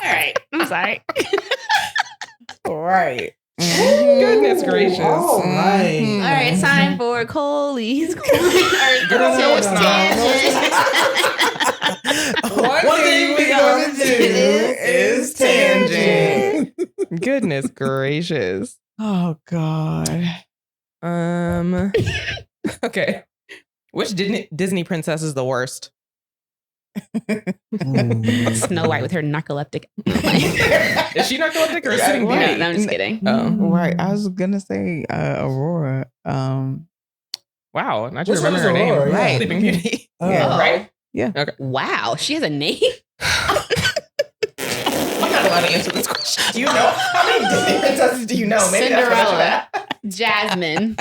All right, I'm sorry. Right. Goodness gracious. All right. All right, it's time for Coley's Girl, no, it's not. One thing we're going to do is tangent. Goodness gracious. Oh, God. Okay. Which Disney princess is the worst? Snow White with her narcoleptic. Is she narcoleptic or Sleeping Beauty? No, I'm just kidding. Oh. Right. I was gonna say Aurora. Wow, I should remember her name. Aurora, yeah. Right. Sleeping Beauty. Yeah. Right? Yeah. Okay. Wow, she has a name? I'm not allowed to answer this question. Do you know? How many Disney princesses do you know? Maybe Cinderella. Jasmine.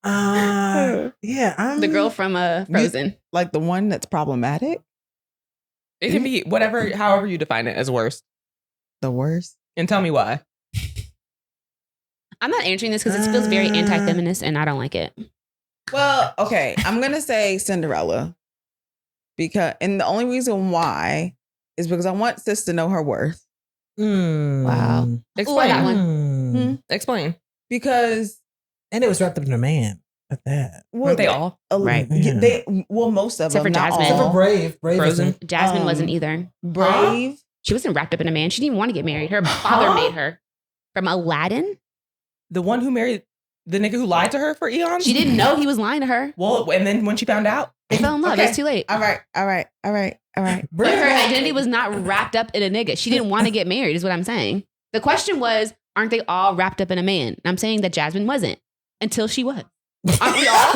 Yeah, I'm the girl from Frozen. Like the one that's problematic? It can be whatever, however you define it as worst. The worst? And tell me why. I'm not answering this because it feels very anti-feminist and I don't like it. Well, okay. I'm going to say Cinderella. And the only reason why is because I want sis to know her worth. Wow. Explain. That one. Explain. Because. And it was wrapped up in a man at that. Weren't they all? Right. Most of Except them. for Jasmine. Except for Brave. Frozen. Jasmine wasn't either. Brave. She wasn't wrapped up in a man. She didn't even want to get married. Her father made her. From Aladdin? The one who married the nigga who lied to her for eons? She didn't know he was lying to her. Well, and then when she found out? They fell in love. Okay. It was too late. All right. But her identity was not wrapped up in a nigga. She didn't want to get married is what I'm saying. The question was, aren't they all wrapped up in a man? And I'm saying that Jasmine wasn't. Until she was. Aren't we all? All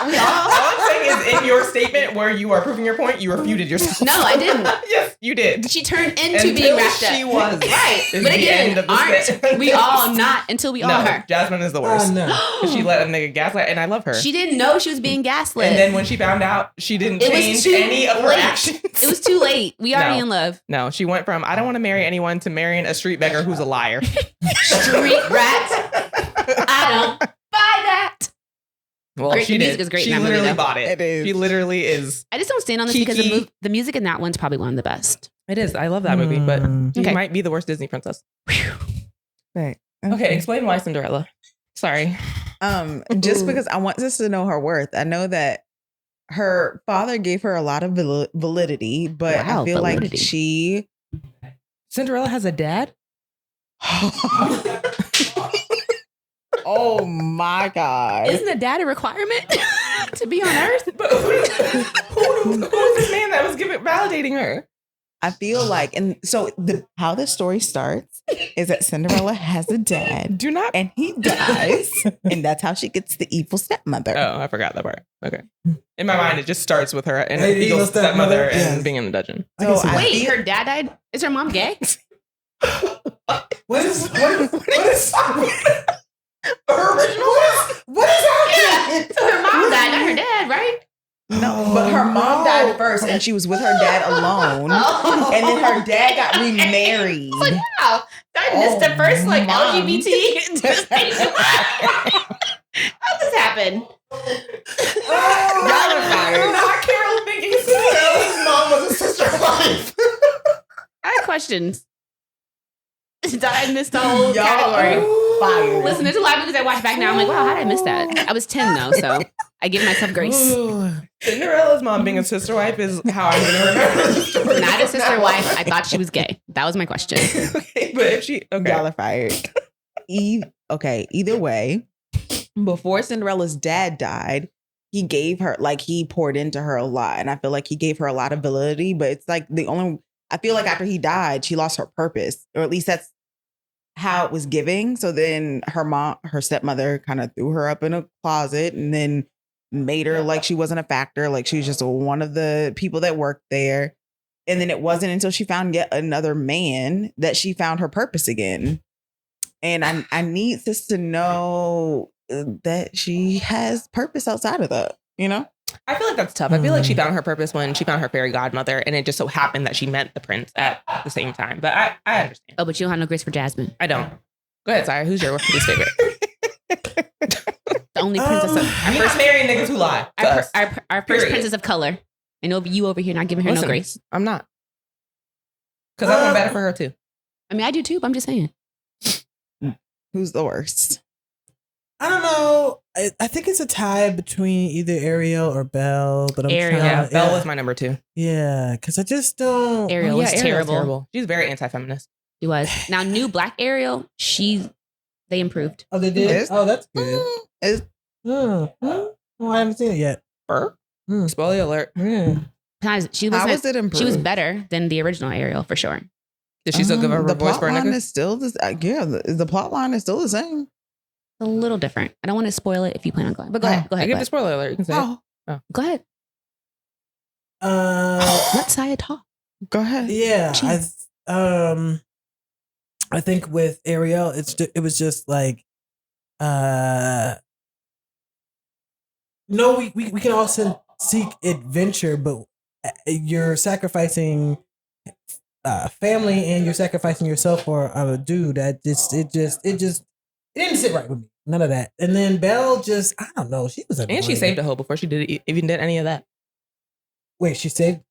I'm saying is in your statement where you are proving your point, you refuted yourself. No, I didn't. Yes, you did. She turned into being wrapped up. She was. Right. But again, aren't we all not until we are her? Jasmine is the worst. No. She let a nigga gaslight, and I love her. She didn't know she was being gaslit. And then when she found out, she didn't change any of her actions. It was too late. We already in love. No, she went from, I don't want to marry anyone, to marrying a street beggar who's a liar. Street rat. I don't buy that. Well, great. The music is great. She literally bought it. It is. She literally is. I just don't stand on this because the music in that one's probably one of the best. It is. I love that movie, but she might be the worst Disney princess. Right. Okay. Explain why Cinderella. Sorry. Just because I want us to know her worth. I know that her father gave her a lot of validity, but I feel like Cinderella has a dad? Oh my God. Isn't a dad a requirement to be on Earth? But who was this man that was validating her? I feel like, and so how the story starts is that Cinderella has a dad. And he dies. And that's how she gets the evil stepmother. Oh, I forgot that part. Okay. In my mind, it just starts with her and the evil stepmother and being in the dungeon. So wait, her dad died? Is her mom gay? What is her original? What is happening? So her mom died, not her dad, right? No, but her mom died first, and she was with her dad alone, and then her dad got remarried. Like, wow, I missed the first LGBT. How did this happen? Y'all are fired. Not Carol thinking Cinderella's mom was a sister wife. I have questions. I missed the whole category. Fired. Listen, there's a lot of movies I watch back now. I'm like, wow, how did I miss that? I was 10 though, so I give myself grace. Cinderella's mom being a sister wife is how I'm going to remember the story. Not a sister wife. I thought she was gay. That was my question. Okay, but if she... Okay. Y'all are fired. Either way, before Cinderella's dad died, he gave her, he poured into her a lot. And I feel like he gave her a lot of validity, but it's like I feel like after he died, she lost her purpose, or at least that's how it was giving. So then her stepmother kind of threw her up in a closet and then made her like she wasn't a factor. Like she was just one of the people that worked there. And then it wasn't until she found yet another man that she found her purpose again. And I need this to know that she has purpose outside of that, you know? I feel like that's tough. I feel like she found her purpose when she found her fairy godmother, and it just so happened that she met the prince at the same time. But I understand. Oh, but you don't have no grace for Jasmine. I don't. Go ahead, Sire. Who's your least favorite? The only princess of... I'm not marrying niggas who lie. Our first princess of color. And you over here not giving her no grace. I'm not. Because I want better for her, too. I mean, I do, too, but I'm just saying. Who's the worst? I don't know. I think it's a tie between either Ariel or Belle. But Belle was my number 2. Yeah, because I just don't. Ariel was terrible. She's very anti-feminist. She was. Now, new black Ariel, they improved. Oh, they did? Oh, that's good. I haven't seen it yet. Spoiler alert. She was better than the original Ariel, for sure. Did she still give her voice for a nigga? Is still the plot line is still the same. A little different. I don't want to spoil it if you plan on going. But go ahead. I give the spoiler alert. You can say it. Go ahead. Let Saya talk. Go ahead. Yeah. I think with Ariel, it was just like no, we can also seek adventure, but you're sacrificing family and you're sacrificing yourself for a dude that it didn't sit right with me. None of that. And then Belle just, I don't know. She was annoying. And she saved a hoe before she even did any of that. Wait, she saved?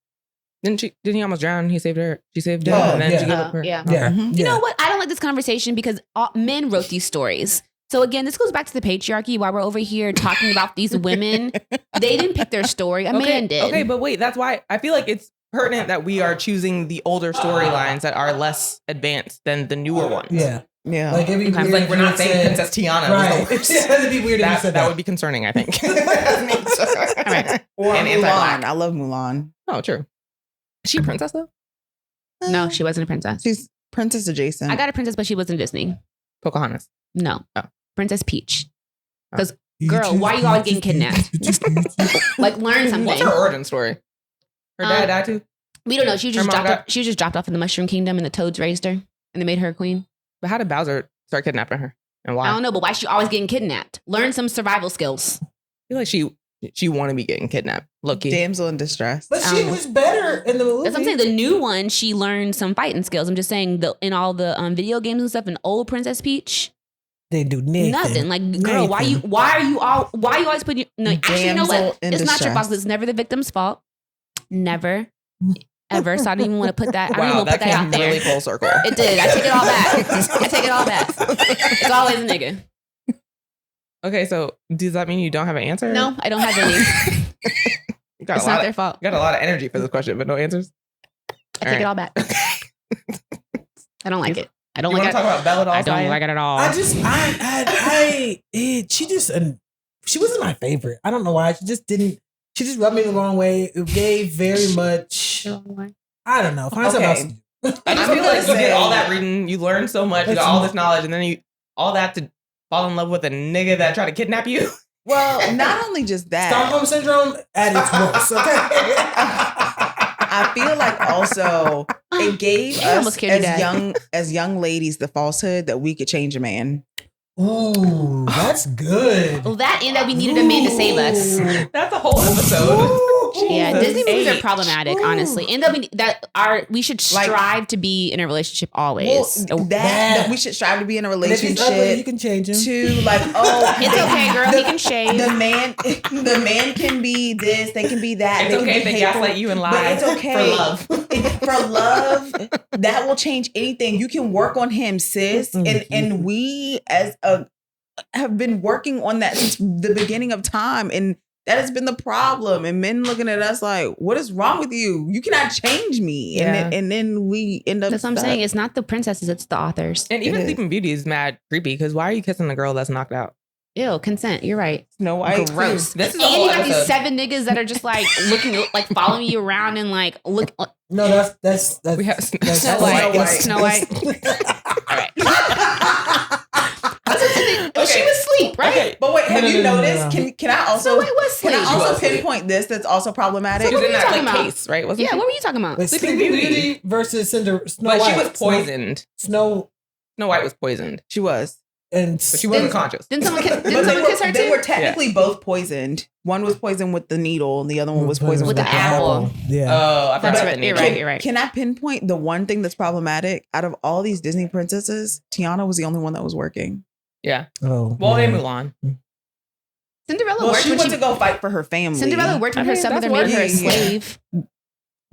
Didn't he almost drown? He saved her. She saved him. And then she gave up her. Yeah. Okay. Mm-hmm. You know what? I don't like this conversation because men wrote these stories. So again, this goes back to the patriarchy. While we're over here talking about these women, they didn't pick their story. A man did. Okay, but wait, that's why I feel like it's pertinent that we are choosing the older storylines that are less advanced than the newer ones. Yeah. Yeah. Like, it'd be weird like we're not saying Princess Tiana. Right. It'd be weird if you said that would be concerning, I think. All right. Or Mulan. I love Mulan. Oh, true. Is she a princess though? No, she wasn't a princess. She's princess adjacent. I got a princess, but she wasn't Disney. Pocahontas. No. Oh. Princess Peach. Because girl, why are you always getting kidnapped? Like, learn something. What's her origin story? Her dad died too? We don't know. She was just dropped off in the Mushroom Kingdom, and the toads raised her, and they made her a queen. But how did Bowser start kidnapping her, and why? I don't know, but why is she always getting kidnapped? Learn some survival skills. I feel like she wanted to be getting kidnapped. Look-y. Damsel in distress. But she was better in the movie. That's what I'm saying. The new one, she learned some fighting skills. I'm just saying, in all the video games and stuff, in old Princess Peach, They do nothing. Like, girl, why you always putting no, actually, you know what? It's not your fault. It's never the victim's fault. Never. Ever. So I don't even want to put that. I don't even want to put that out there. Really full circle. It did. I take it all back. It's always a nigga. Okay, so does that mean you don't have an answer? No, I don't have any. It's not their fault. You got a lot of energy for this question, but no answers. I take it all back. I don't like it. I don't like it. Talk about Belle at all? I don't like it at all. She wasn't my favorite. I don't know why. She just rubbed me the wrong way. It gave very much. I don't know. Find something else. I just feel like you did all that reading. You learned so much. You got all this knowledge, and then all that to fall in love with a nigga that tried to kidnap you. Well, not only just that. Stockholm syndrome at its worst. Okay. I feel like also it gave us as young ladies the falsehood that we could change a man. Ooh, that's good. Well, that and that we needed a man to save us. That's a whole episode. Yeah, Disney movies are problematic, honestly, and that we should strive to be in a relationship always. Well, that we should strive to be in a relationship. Ugly, you can change him. To like, it's okay, girl. He can shave. The man can be this. They can be that. It's okay if they gaslight you and lie. But it's okay for love. For love, that will change anything. You can work on him, sis. And we have been working on that since the beginning of time, and that has been the problem. And men looking at us like, what is wrong with you? You cannot change me. Yeah. And then we end up. That's what I'm saying. It's not the princesses, it's the authors. And even Sleeping Beauty is mad creepy because why are you kissing the girl that's knocked out? Ew, consent. You're right. Snow White. Gross. This is and you got these 7 niggas that are just like looking, like following you around and like look. No, that's we have Snow White. Snow White. All right. She was asleep, right? Okay. But wait, have you noticed? Can I also pinpoint this that's also problematic? She was in that like case, right? What were you talking about? Sleeping Beauty versus Snow White. But she was poisoned. Snow White was poisoned. She was. But she wasn't conscious. Didn't someone kiss her too? They were technically both poisoned. One was poisoned with the needle, and the other one was poisoned with the apple. Yeah. Oh, I forgot that. You're right. Can I pinpoint the one thing that's problematic? Out of all these Disney princesses, Tiana was the only one that was working. Yeah. Oh. Well, they Mulan. Cinderella worked. She went to go fight for her family. Cinderella worked when her stepmother made her a slave.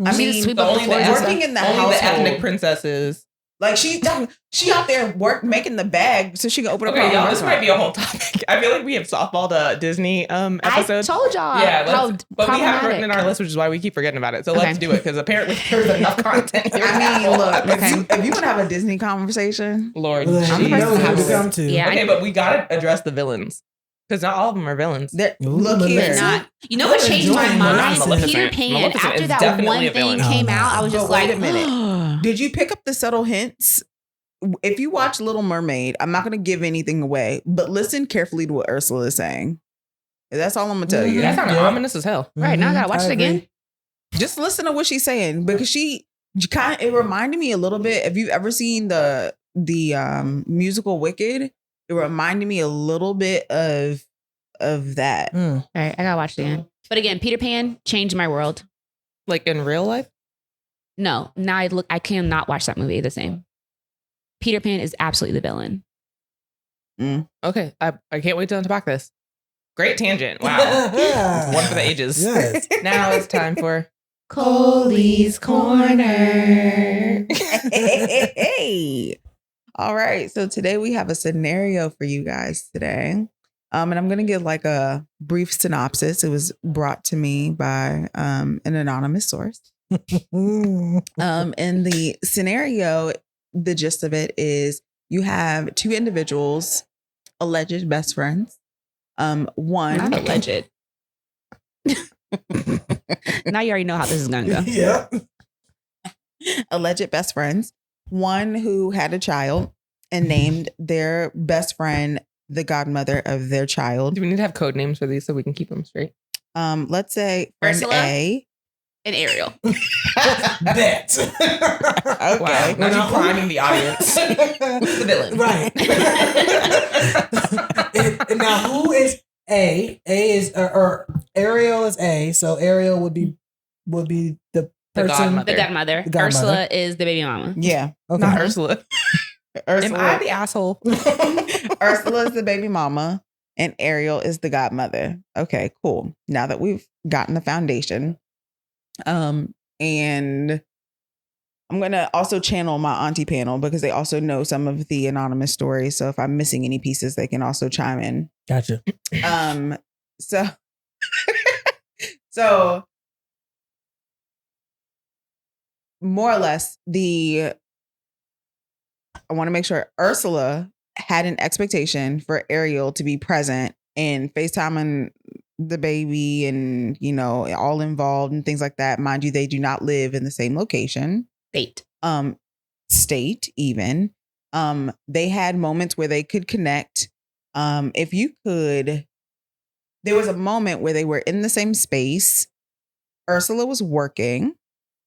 I mean, working in the household. Only the ethnic princesses. Like she out there making the bag so she can open up her own restaurant. This might be a whole topic. I feel like we have softballed a Disney episode. I told y'all. But we have it written in our list, which is why we keep forgetting about it. So let's do it because apparently there's enough content here. I mean, look, if you want to have a Disney conversation, Lord, yeah. But we gotta address the villains. Because not all of them are villains. Look here. Not. You know what changed my mind? Peter Pan. After that one thing came out, I was just like, wait a minute. Did you pick up the subtle hints? If you watch Little Mermaid, I'm not going to give anything away, but listen carefully to what Ursula is saying. That's all I'm going to tell you. That sounded ominous as hell. Right, now I got to watch it again. Just listen to what she's saying because it reminded me a little bit. Have you ever seen the musical Wicked? It reminded me a little bit of that. All right, I gotta watch it again. But again, Peter Pan changed my world. Like in real life? No. Now I cannot watch that movie the same. Peter Pan is absolutely the villain. Okay, I can't wait to unpack this. Great tangent. Wow. One for the ages. Yes. Now it's time for Coley's Corner. Hey. All right. So today we have a scenario for you guys today. And I'm going to give like a brief synopsis. It was brought to me by an anonymous source. In the scenario, the gist of it is you have 2 individuals, alleged best friends. One not alleged. Now you already know how this is going to go. Yeah. Alleged best friends. One who had a child and named their best friend the godmother of their child. Do we need to have code names for these so we can keep them straight? Let's say friend Ursula A and Ariel. Bet. Okay. Wow. Now you're priming the audience. Who's the villain? Right. and now who is A? A is or Ariel is A. So Ariel would be the person. The godmother. Ursula is the baby mama. Yeah. Okay. Not Ursula. Ursula. Am I the asshole? Ursula is the baby mama and Ariel is the godmother. Okay, cool. Now that we've gotten the foundation, and I'm going to also channel my auntie panel because they also know some of the anonymous stories. So if I'm missing any pieces, they can also chime in. Gotcha. So more or less, I want to make sure Ursula had an expectation for Ariel to be present and FaceTiming the baby and, all involved and things like that. Mind you, they do not live in the same location. State even. They had moments where they could connect. There was a moment where they were in the same space. Ursula was working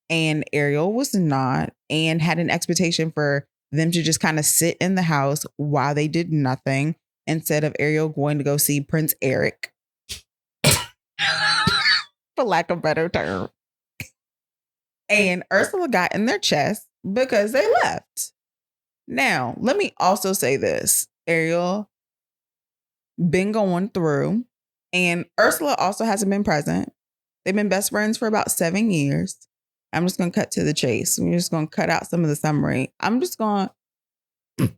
and Ariel was not, and had an expectation for them to just kind of sit in the house while they did nothing instead of Ariel going to go see Prince Eric, for lack of a better term. And Ursula got in their chest because they left. Now, let me also say this. Ariel been going through, and Ursula also hasn't been present. They've been best friends for about 7 years. I'm just going to cut to the chase. We're just going to cut out some of the summary.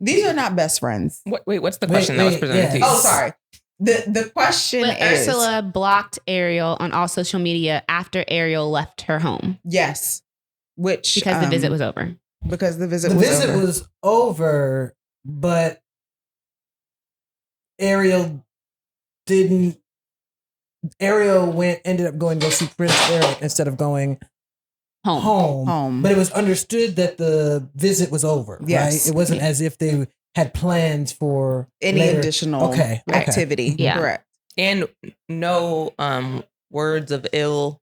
These are not best friends. Wait, what's the question that was presented to you? Oh, sorry. The question is... Ursula blocked Ariel on all social media after Ariel left her home. Yes. Because the visit was over. Because the visit was over, but Ariel ended up going to go see Prince Eric instead of going home. But it was understood that the visit was over, right? It wasn't as if they had plans for any additional activity. Yeah. Correct. And no words of ill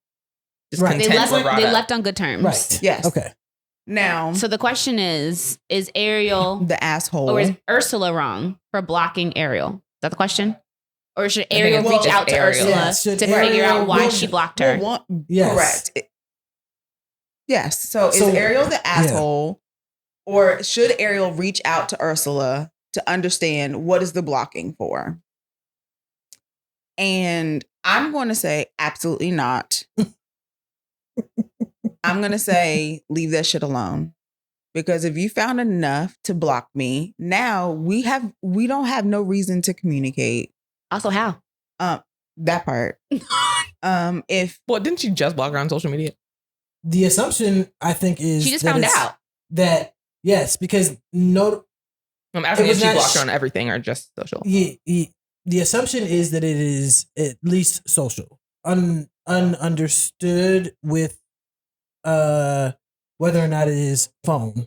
discontent they left on good terms. Right. Yes. Okay. Now, so the question is Ariel the asshole, or is Ursula wrong for blocking Ariel? Is that the question? Or should Ariel reach out to Ursula to figure out why she blocked her? Correct. Yes. So is Ariel the asshole, or should Ariel reach out to Ursula to understand what is the blocking for? And I'm going to say absolutely not. I'm going to say leave that shit alone. Because if you found enough to block me, now we don't have no reason to communicate. Also, how? That part. Didn't you just block her on social media? The assumption, I think, is she just found out that yes, because I'm asking if she blocked her on everything or just social. The assumption is that it is at least social, ununderstood with whether or not it is phone.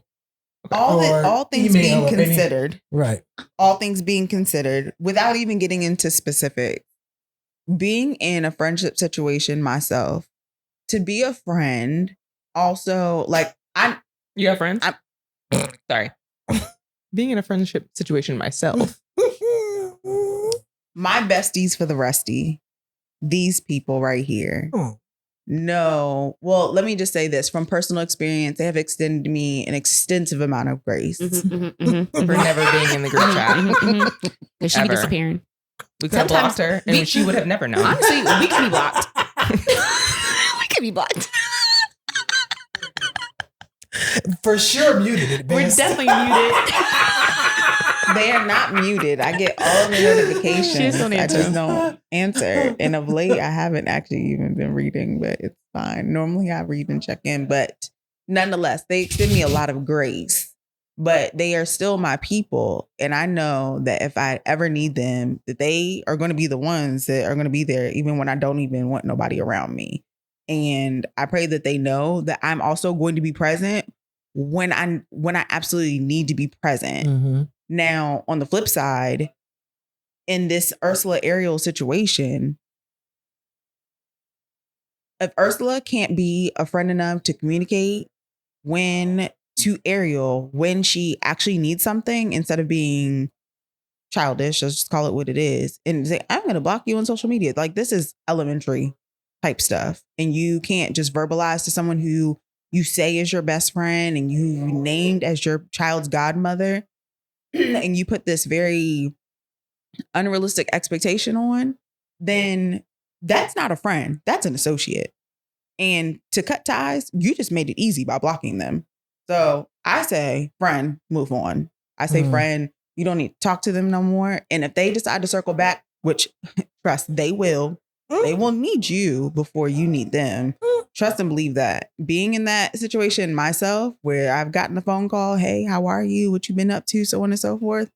All things being considered, right? All things being considered, without even getting into specifics, being in a friendship situation myself, to be a friend, also you have friends? Sorry, being in a friendship situation myself, my besties for the rusty, these people right here. No. Well, let me just say this. From personal experience, they have extended me an extensive amount of grace. For never being in the group chat. Because she be disappearing. We could have blocked her and she would have never known. Honestly, we could be blocked. We could be blocked. For sure muted. We're definitely muted. They are not muted. I get all the notifications. I just don't answer. And of late, I haven't actually even been reading, but it's fine. Normally, I read and check in, but nonetheless, they extend me a lot of grace. But they are still my people, and I know that if I ever need them, that they are going to be the ones that are going to be there, even when I don't even want nobody around me. And I pray that they know that I'm also going to be present when I absolutely need to be present. Mm-hmm. Now, on the flip side, in this Ursula Ariel situation, if Ursula can't be a friend enough to communicate to Ariel when she actually needs something, instead of being childish, let's just call it what it is, and say, I'm going to block you on social media. Like, this is elementary type stuff. And you can't just verbalize to someone who you say is your best friend and you named as your child's godmother. And you put this very unrealistic expectation on, then that's not a friend. That's an associate. And to cut ties, you just made it easy by blocking them. So I say, friend, move on. I say, friend, you don't need to talk to them no more. And if they decide to circle back, which trust, they will need you before you need them. Trust and believe that. Being in that situation myself, where I've gotten a phone call, hey, how are you? What you been up to? So on and so forth.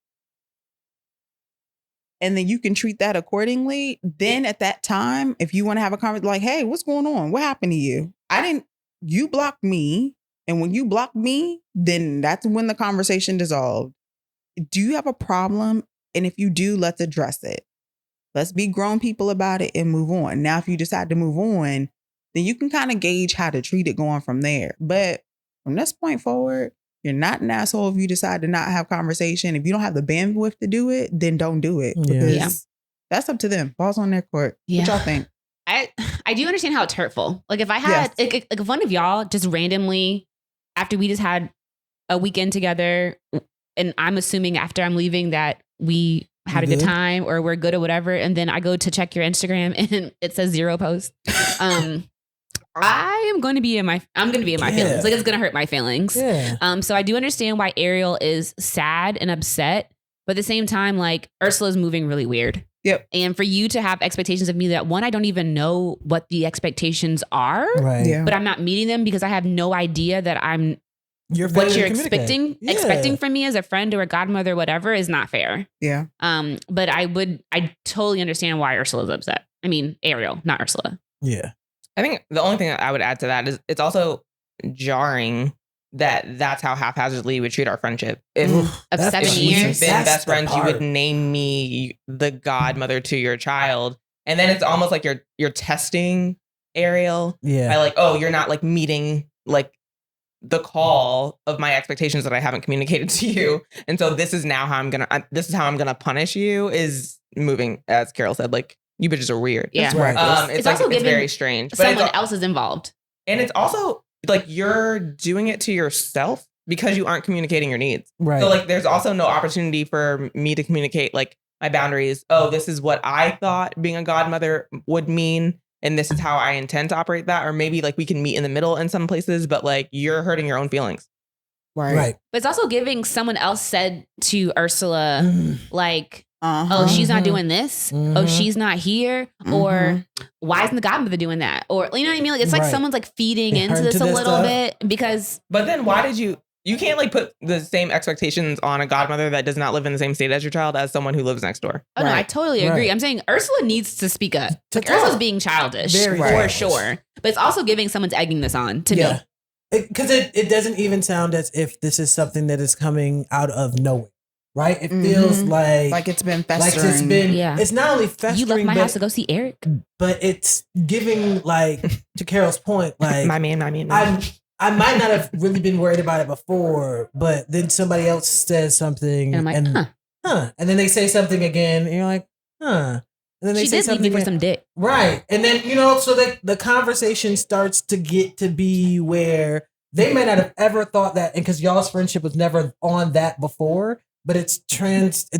And then you can treat that accordingly. Then at that time, if you want to have a conversation like, hey, what's going on? What happened to you? You blocked me. And when you blocked me, then that's when the conversation dissolved. Do you have a problem? And if you do, let's address it. Let's be grown people about it and move on. Now, if you decide to move on, then you can kind of gauge how to treat it going from there. But from this point forward, you're not an asshole if you decide to not have conversation. If you don't have the bandwidth to do it, then don't do it. Because that's up to them. Ball's on their court. Yeah. What y'all think? I do understand how it's hurtful. Like if I had, like if one of y'all just randomly, after we just had a weekend together, and I'm assuming after I'm leaving that we had a good time or we're good or whatever, and then I go to check your Instagram and it says 0 posts. I'm going to be in my feelings. Like it's going to hurt my feelings. Yeah. So I do understand why Ariel is sad and upset, but at the same time, like Ursula's moving really weird. Yep. And for you to have expectations of me that one, I don't even know what the expectations are, but I'm not meeting them because I have no idea that what you're expecting from me as a friend or a godmother or whatever is not fair. Yeah. But I totally understand why Ursula's upset. I mean, Ariel, not Ursula. Yeah. I think the only thing I would add to that is it's also jarring that's how haphazardly we treat our friendship. If of 7 years, we've been best friends, you would name me the godmother to your child. And then it's almost like you're testing Ariel by like, oh, you're not like meeting like the call of my expectations that I haven't communicated to you. And so this is how I'm gonna punish you, is moving, as Carol said, like you bitches are weird. Yeah. It's like, it's very strange. But someone else is involved. And it's also like you're doing it to yourself because you aren't communicating your needs. Right. So like there's also no opportunity for me to communicate like my boundaries. Oh, this is what I thought being a godmother would mean, and this is how I intend to operate that. Or maybe like we can meet in the middle in some places, but like you're hurting your own feelings. Right. But it's also giving someone else said to Ursula, like, oh, she's not doing this. Oh, she's not here. Or why isn't the godmother doing that? Or, you know what I mean? Like, it's like someone's like feeding into this a little bit because. But then why did you can't like put the same expectations on a godmother that does not live in the same state as your child as someone who lives next door. Oh, no, I totally agree. I'm saying Ursula needs to speak up. Like, Ursula's being childish for sure. But it's also giving someone's egging this on to me. Because it doesn't even sound as if this is something that is coming out of nowhere. Right? It feels like it's been festering. It's not only festering. You left my house to go see Eric. But it's giving, like, to Carol's point, like my man. I might not have really been worried about it before, but then somebody else says something. And I'm like, huh. And then they say something again, and you're like, huh. And then they say something for some dick. Right. And then, so the conversation starts to get to be where they may not have ever thought that, and because y'all's friendship was never on that before. But it's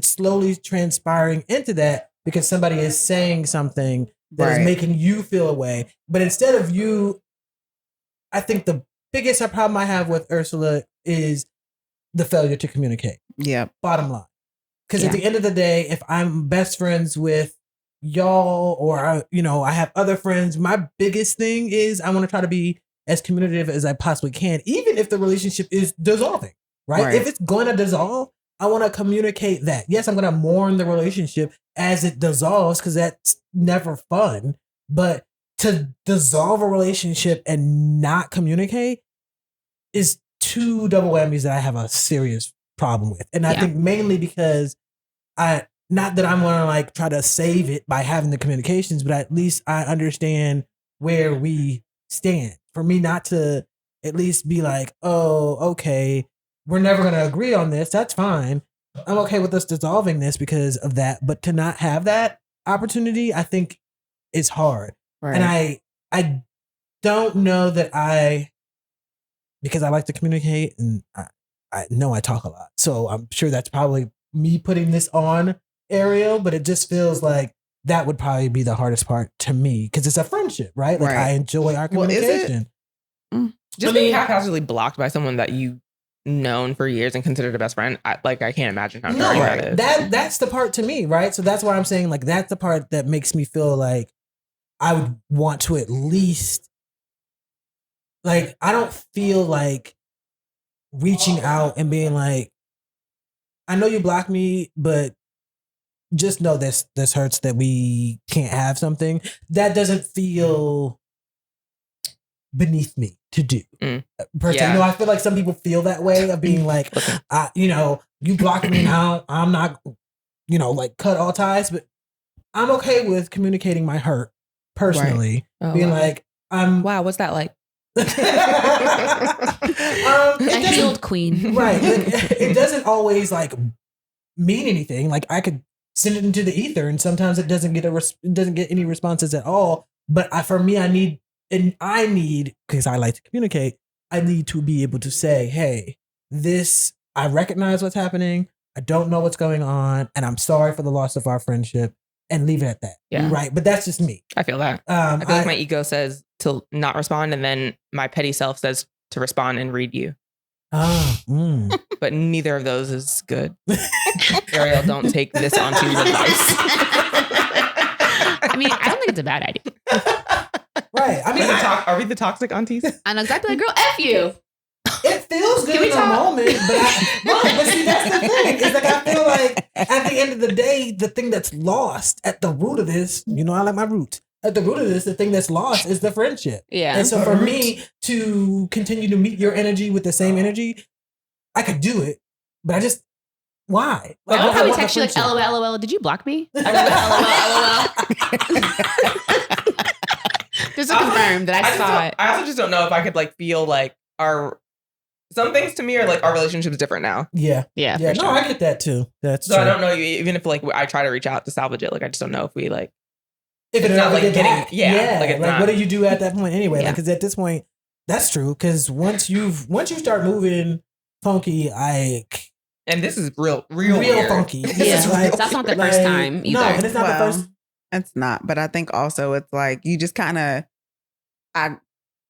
slowly transpiring into that because somebody is saying something that is making you feel a way. But instead of you, I think the biggest problem I have with Ursula is the failure to communicate. Yeah. Bottom line. Because at the end of the day, if I'm best friends with y'all or, I have other friends, my biggest thing is I want to try to be as communicative as I possibly can, even if the relationship is dissolving, right? If it's going to dissolve, I want to communicate that. Yes, I'm going to mourn the relationship as it dissolves because that's never fun. But to dissolve a relationship and not communicate is two double whammies that I have a serious problem with. And I think mainly because not that I'm going to like try to save it by having the communications, but at least I understand where we stand. For me not to at least be like, oh, okay, we're never going to agree on this. That's fine. I'm okay with us dissolving this because of that. But to not have that opportunity, I think is hard. Right. And I don't know that because I like to communicate and I know I talk a lot. So I'm sure that's probably me putting this on Ariel, but it just feels like that would probably be the hardest part to me because it's a friendship, right? Like I enjoy our communication. Just being haphazardly blocked by someone that you known for years and considered a best friend, I can't imagine how jarring that is. That's the part to me, right? So that's why I'm saying like that's the part that makes me feel like I would want to at least like I don't feel like reaching out and being like, I know you blocked me, but just know this hurts that we can't have something. That doesn't feel beneath me to do. Personally, I feel like some people feel that way of being like, you blocked me now. I'm not, like cut all ties, but I'm okay with communicating my hurt personally. Right. Being like, wow, what's that like? A healed queen. Right. It doesn't always like mean anything. Like I could send it into the ether and sometimes it doesn't get any responses at all. But for me, I need, because I like to communicate, I need to be able to say, hey, I recognize what's happening. I don't know what's going on. And I'm sorry for the loss of our friendship and leave it at that. Yeah. Right. But that's just me. I feel that. I feel like my ego says to not respond. And then my petty self says to respond and read you. But neither of those is good. Ariel, don't take this onto your advice. I mean, I don't think it's a bad idea. Right. I mean, are we the toxic aunties? I know exactly. Like, girl, F you. It feels good in the moment, but see, that's the thing. It's like I feel like at the end of the day, the thing that's lost at the root of this, I like my roots. At the root of this, the thing that's lost is the friendship. Yeah. And so for me to continue to meet your energy with the same energy, I could do it, but I just, why? Like, I probably text you like, LOL, did you block me? LOL. Just to confirm that I saw it. I also just don't know if I could like feel like some things to me are like our relationship is different now. Yeah. Yeah. No, sure. I get that too. That's so true. I don't know, even if like I try to reach out to salvage it, like I just don't know if we like, if it's not like getting, like not, what do you do at that point anyway? Yeah. Because at this point, that's true. Because once you start moving funky, and this is real funky. Yeah, like, that's not the first time either. No, and it's not the first. It's not. But I think also it's like you just kind of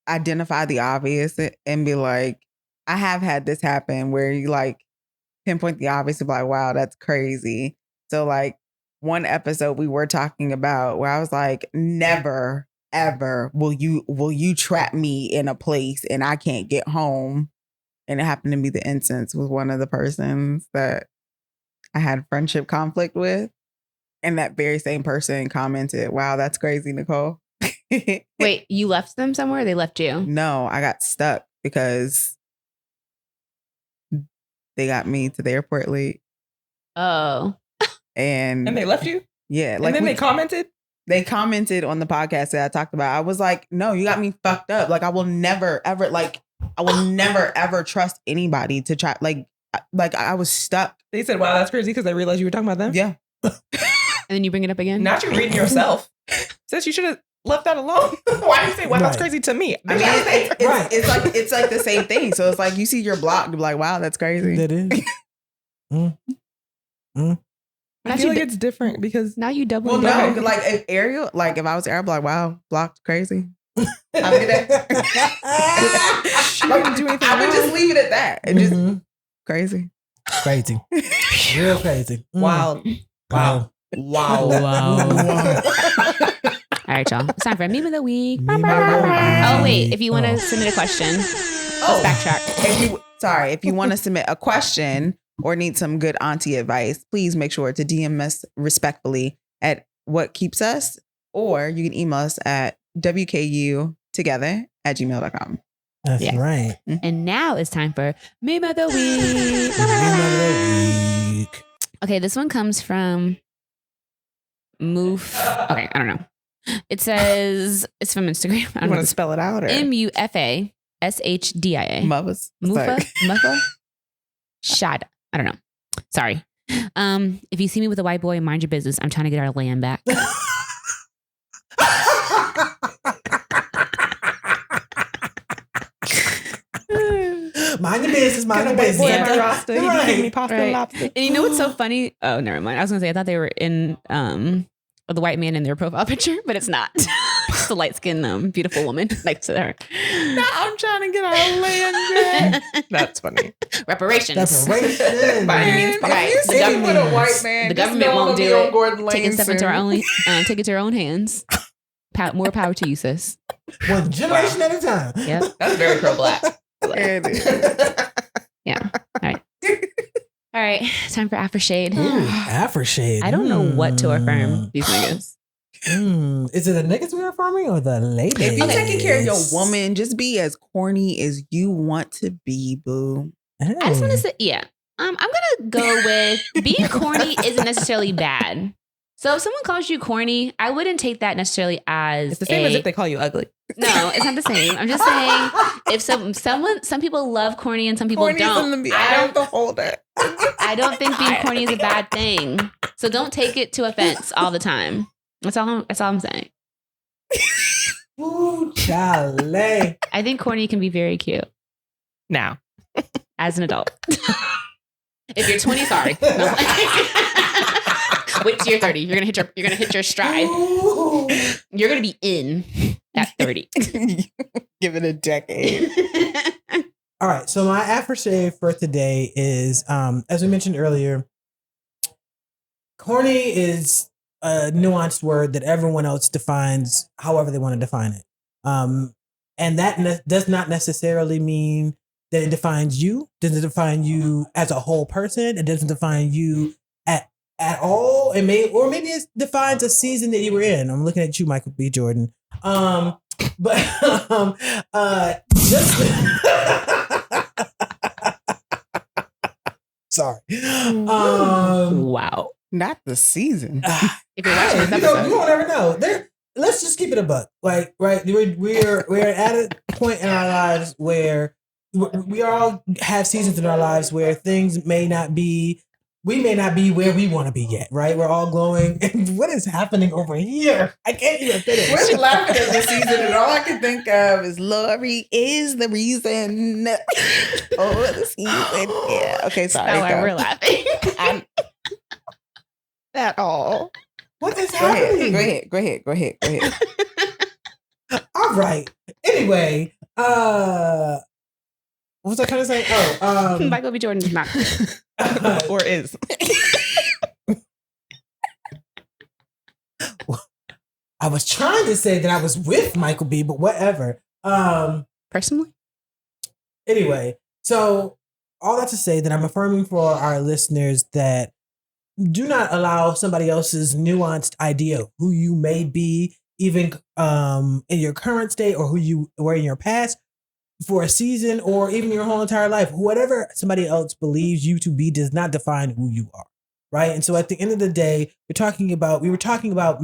identify the obvious and be like, I have had this happen where you like pinpoint the obvious and be like, wow, that's crazy. So like one episode we were talking about where I was like, never, ever will you trap me in a place and I can't get home. And it happened to be the instance with one of the persons that I had friendship conflict with. And that very same person commented, wow, that's crazy, Nicole. Wait, you left them somewhere or they left you? No, I got stuck because they got me to the airport late. Oh. And they left you? Yeah. Like, and then they commented? They commented on the podcast that I talked about. I was like, no, you got me fucked up. Like, I will never, ever trust anybody to try. Like I was stuck. They said, wow, that's crazy because they realized you were talking about them? Yeah. And then you bring it up again? Not you reading yourself. Says you should have left that alone. Why do you say, wow, that's crazy to me? I mean, it's like the same thing. So it's like you see your block, you're like, wow, that's crazy. That is. I feel like it's different because now you double. Well, no, like if Ariel, like if I was Ariel, I'd be like, wow, blocked, crazy. Have a good day. She wouldn't do anything. I would just leave it at that. And just crazy. Crazy. Real crazy. Wow. Wow. All right, y'all. It's time for Meme of the Week. Oh, wait. If you want to submit a question, let's backtrack. If you want to submit a question or need some good auntie advice, please make sure to DM us respectfully at What Keeps Us, or you can email us at WKUtogether@gmail.com. That's right. And now it's time for Meme of the Week. Okay, this one comes from Moof. Okay, I don't know. It says it's from Instagram. You want to spell it out? Or? MUFASHDIA. Muffa? Shad. I don't know. Sorry. If you see me with a white boy, mind your business. I'm trying to get our land back. Mind your business. Mind your business. My roster. He be giving me pasta and lobster. And you know what's so funny? Oh, never mind. I was gonna say I thought they were in the white man in their profile picture, but it's not. It's the light skinned beautiful woman next to her. No, I'm trying to get our land back. That's funny. Reparations. By any means, right. The government, a white man. The government won't do it. Taking stuff into our own, take it to our own hands. More power to you, sis. One generation at a time. Yep. That's very pro-black. Yeah. All right. All right. Time for aftershade. Aftershade. I don't know what to affirm these niggas. Is it the niggas we're affirming or the ladies? If you're taking care of your woman, just be as corny as you want to be, boo. I just want to say, I'm gonna go with being corny isn't necessarily bad. So if someone calls you corny, I wouldn't take that necessarily as it's the same as if they call you ugly. No, it's not the same. I'm just saying if some people love corny and some people don't. I don't think being corny is a bad thing. So don't take it to offense all the time. That's all I'm saying. Ooh, Charlie. I think corny can be very cute. Now. As an adult. If you're 20, sorry. No. Wait till you're 30. You're gonna hit your stride. Ooh. You're gonna be in at 30. Give it a decade. All right. So my aftershave for today is, as we mentioned earlier, corny is a nuanced word that everyone else defines however they want to define it. And that does not necessarily mean that it defines you. Doesn't define you as a whole person. It doesn't define you at all. Maybe it defines a season that you were in. I'm looking at you, Michael B. Jordan. Just sorry. Wow. Not the season. If you're watching this episode, you don't ever know. Let's just keep it a buck. Like, right, we're at a point in our lives where we all have seasons in our lives where things may not be where we want to be yet, right? We're all glowing. And what is happening over here? I can't even finish. We're laughing at this season, and all I can think of is Lori is the reason. Oh, the season. Yeah. Okay, sorry. that's why we're laughing. At all. What is happening? Go ahead. All right. Anyway, what was I trying to say? Michael B. Jordan is not. Or is. I was trying to say that I was with Michael B, but whatever. Personally? Anyway, so all that to say that I'm affirming for our listeners that do not allow somebody else's nuanced idea of who you may be, even in your current state or who you were in your past, for a season or even your whole entire life. Whatever somebody else believes you to be does not define who you are, right? And so at the end of the day, we were talking about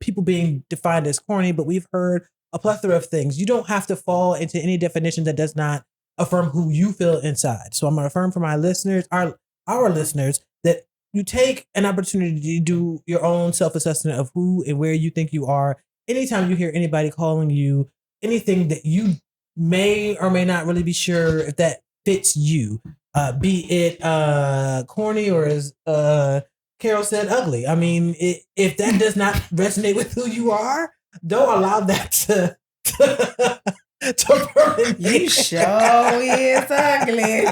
people being defined as corny, but we've heard a plethora of things. You don't have to fall into any definition that does not affirm who you feel inside. So I'm going to affirm for my listeners, our listeners, that you take an opportunity to do your own self-assessment of who and where you think you are. Anytime you hear anybody calling you anything that you may or may not really be sure if that fits you, be it corny or as Carol said, ugly. I mean, if that does not resonate with who you are, don't allow that to permanent. You sure is ugly.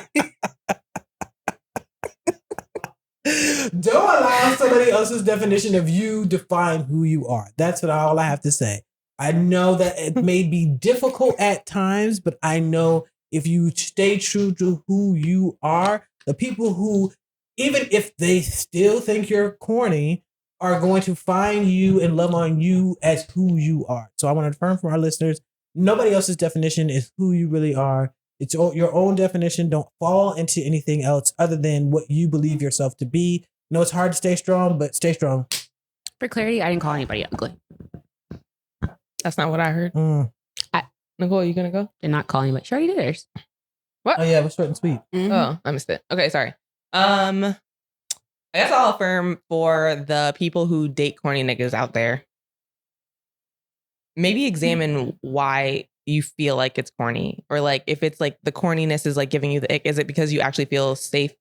Don't allow somebody else's definition of you define who you are. That's all I have to say. I know that it may be difficult at times, but I know if you stay true to who you are, the people who, even if they still think you're corny, are going to find you and love on you as who you are. So I want to affirm for our listeners, nobody else's definition is who you really are. It's your own definition. Don't fall into anything else other than what you believe yourself to be. I know it's hard to stay strong, but stay strong. For clarity, I didn't call anybody ugly. That's not what I heard. Nicole, you gonna go? Did not call anybody. She already did hers. What? Oh yeah, it was short and sweet. Mm-hmm. Oh, I missed it. Okay, sorry. I guess I'll affirm for the people who date corny niggas out there. Maybe examine why you feel like it's corny, or like if it's like the corniness is like giving you the ick, is it because you actually feel safe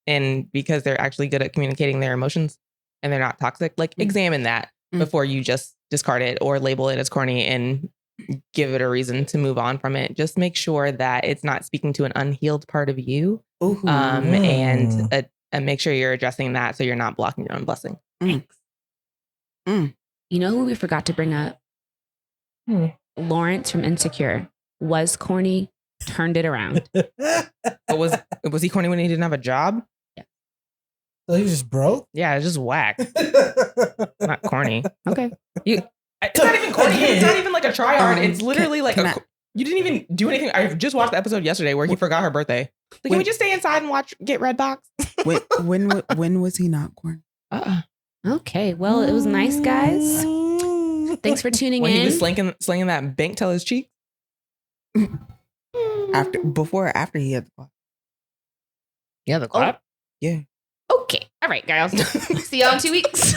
and because they're actually good at communicating their emotions and they're not toxic? Like examine that before you just discard it or label it as corny and give it a reason to move on from it. Just make sure that it's not speaking to an unhealed part of you. And make sure you're addressing that so you're not blocking your own blessing. Thanks. You know who we forgot to bring up? Lawrence from Insecure was corny, turned it around. But was he corny when he didn't have a job? Yeah. So he just broke? Yeah, it's just whack. Not corny. Okay. It's not even corny. It's not even like a try hard. It's literally like you didn't even do anything. I just watched the episode yesterday where he forgot her birthday. Like, can we just stay inside and get Redbox? when was he not corny? Okay, well, it was nice, guys. Thanks for tuning in. When he was slinging that bank till his cheek. After he had the clap. Yeah, the clap. Yeah. Okay. All right, guys. See y'all in 2 weeks.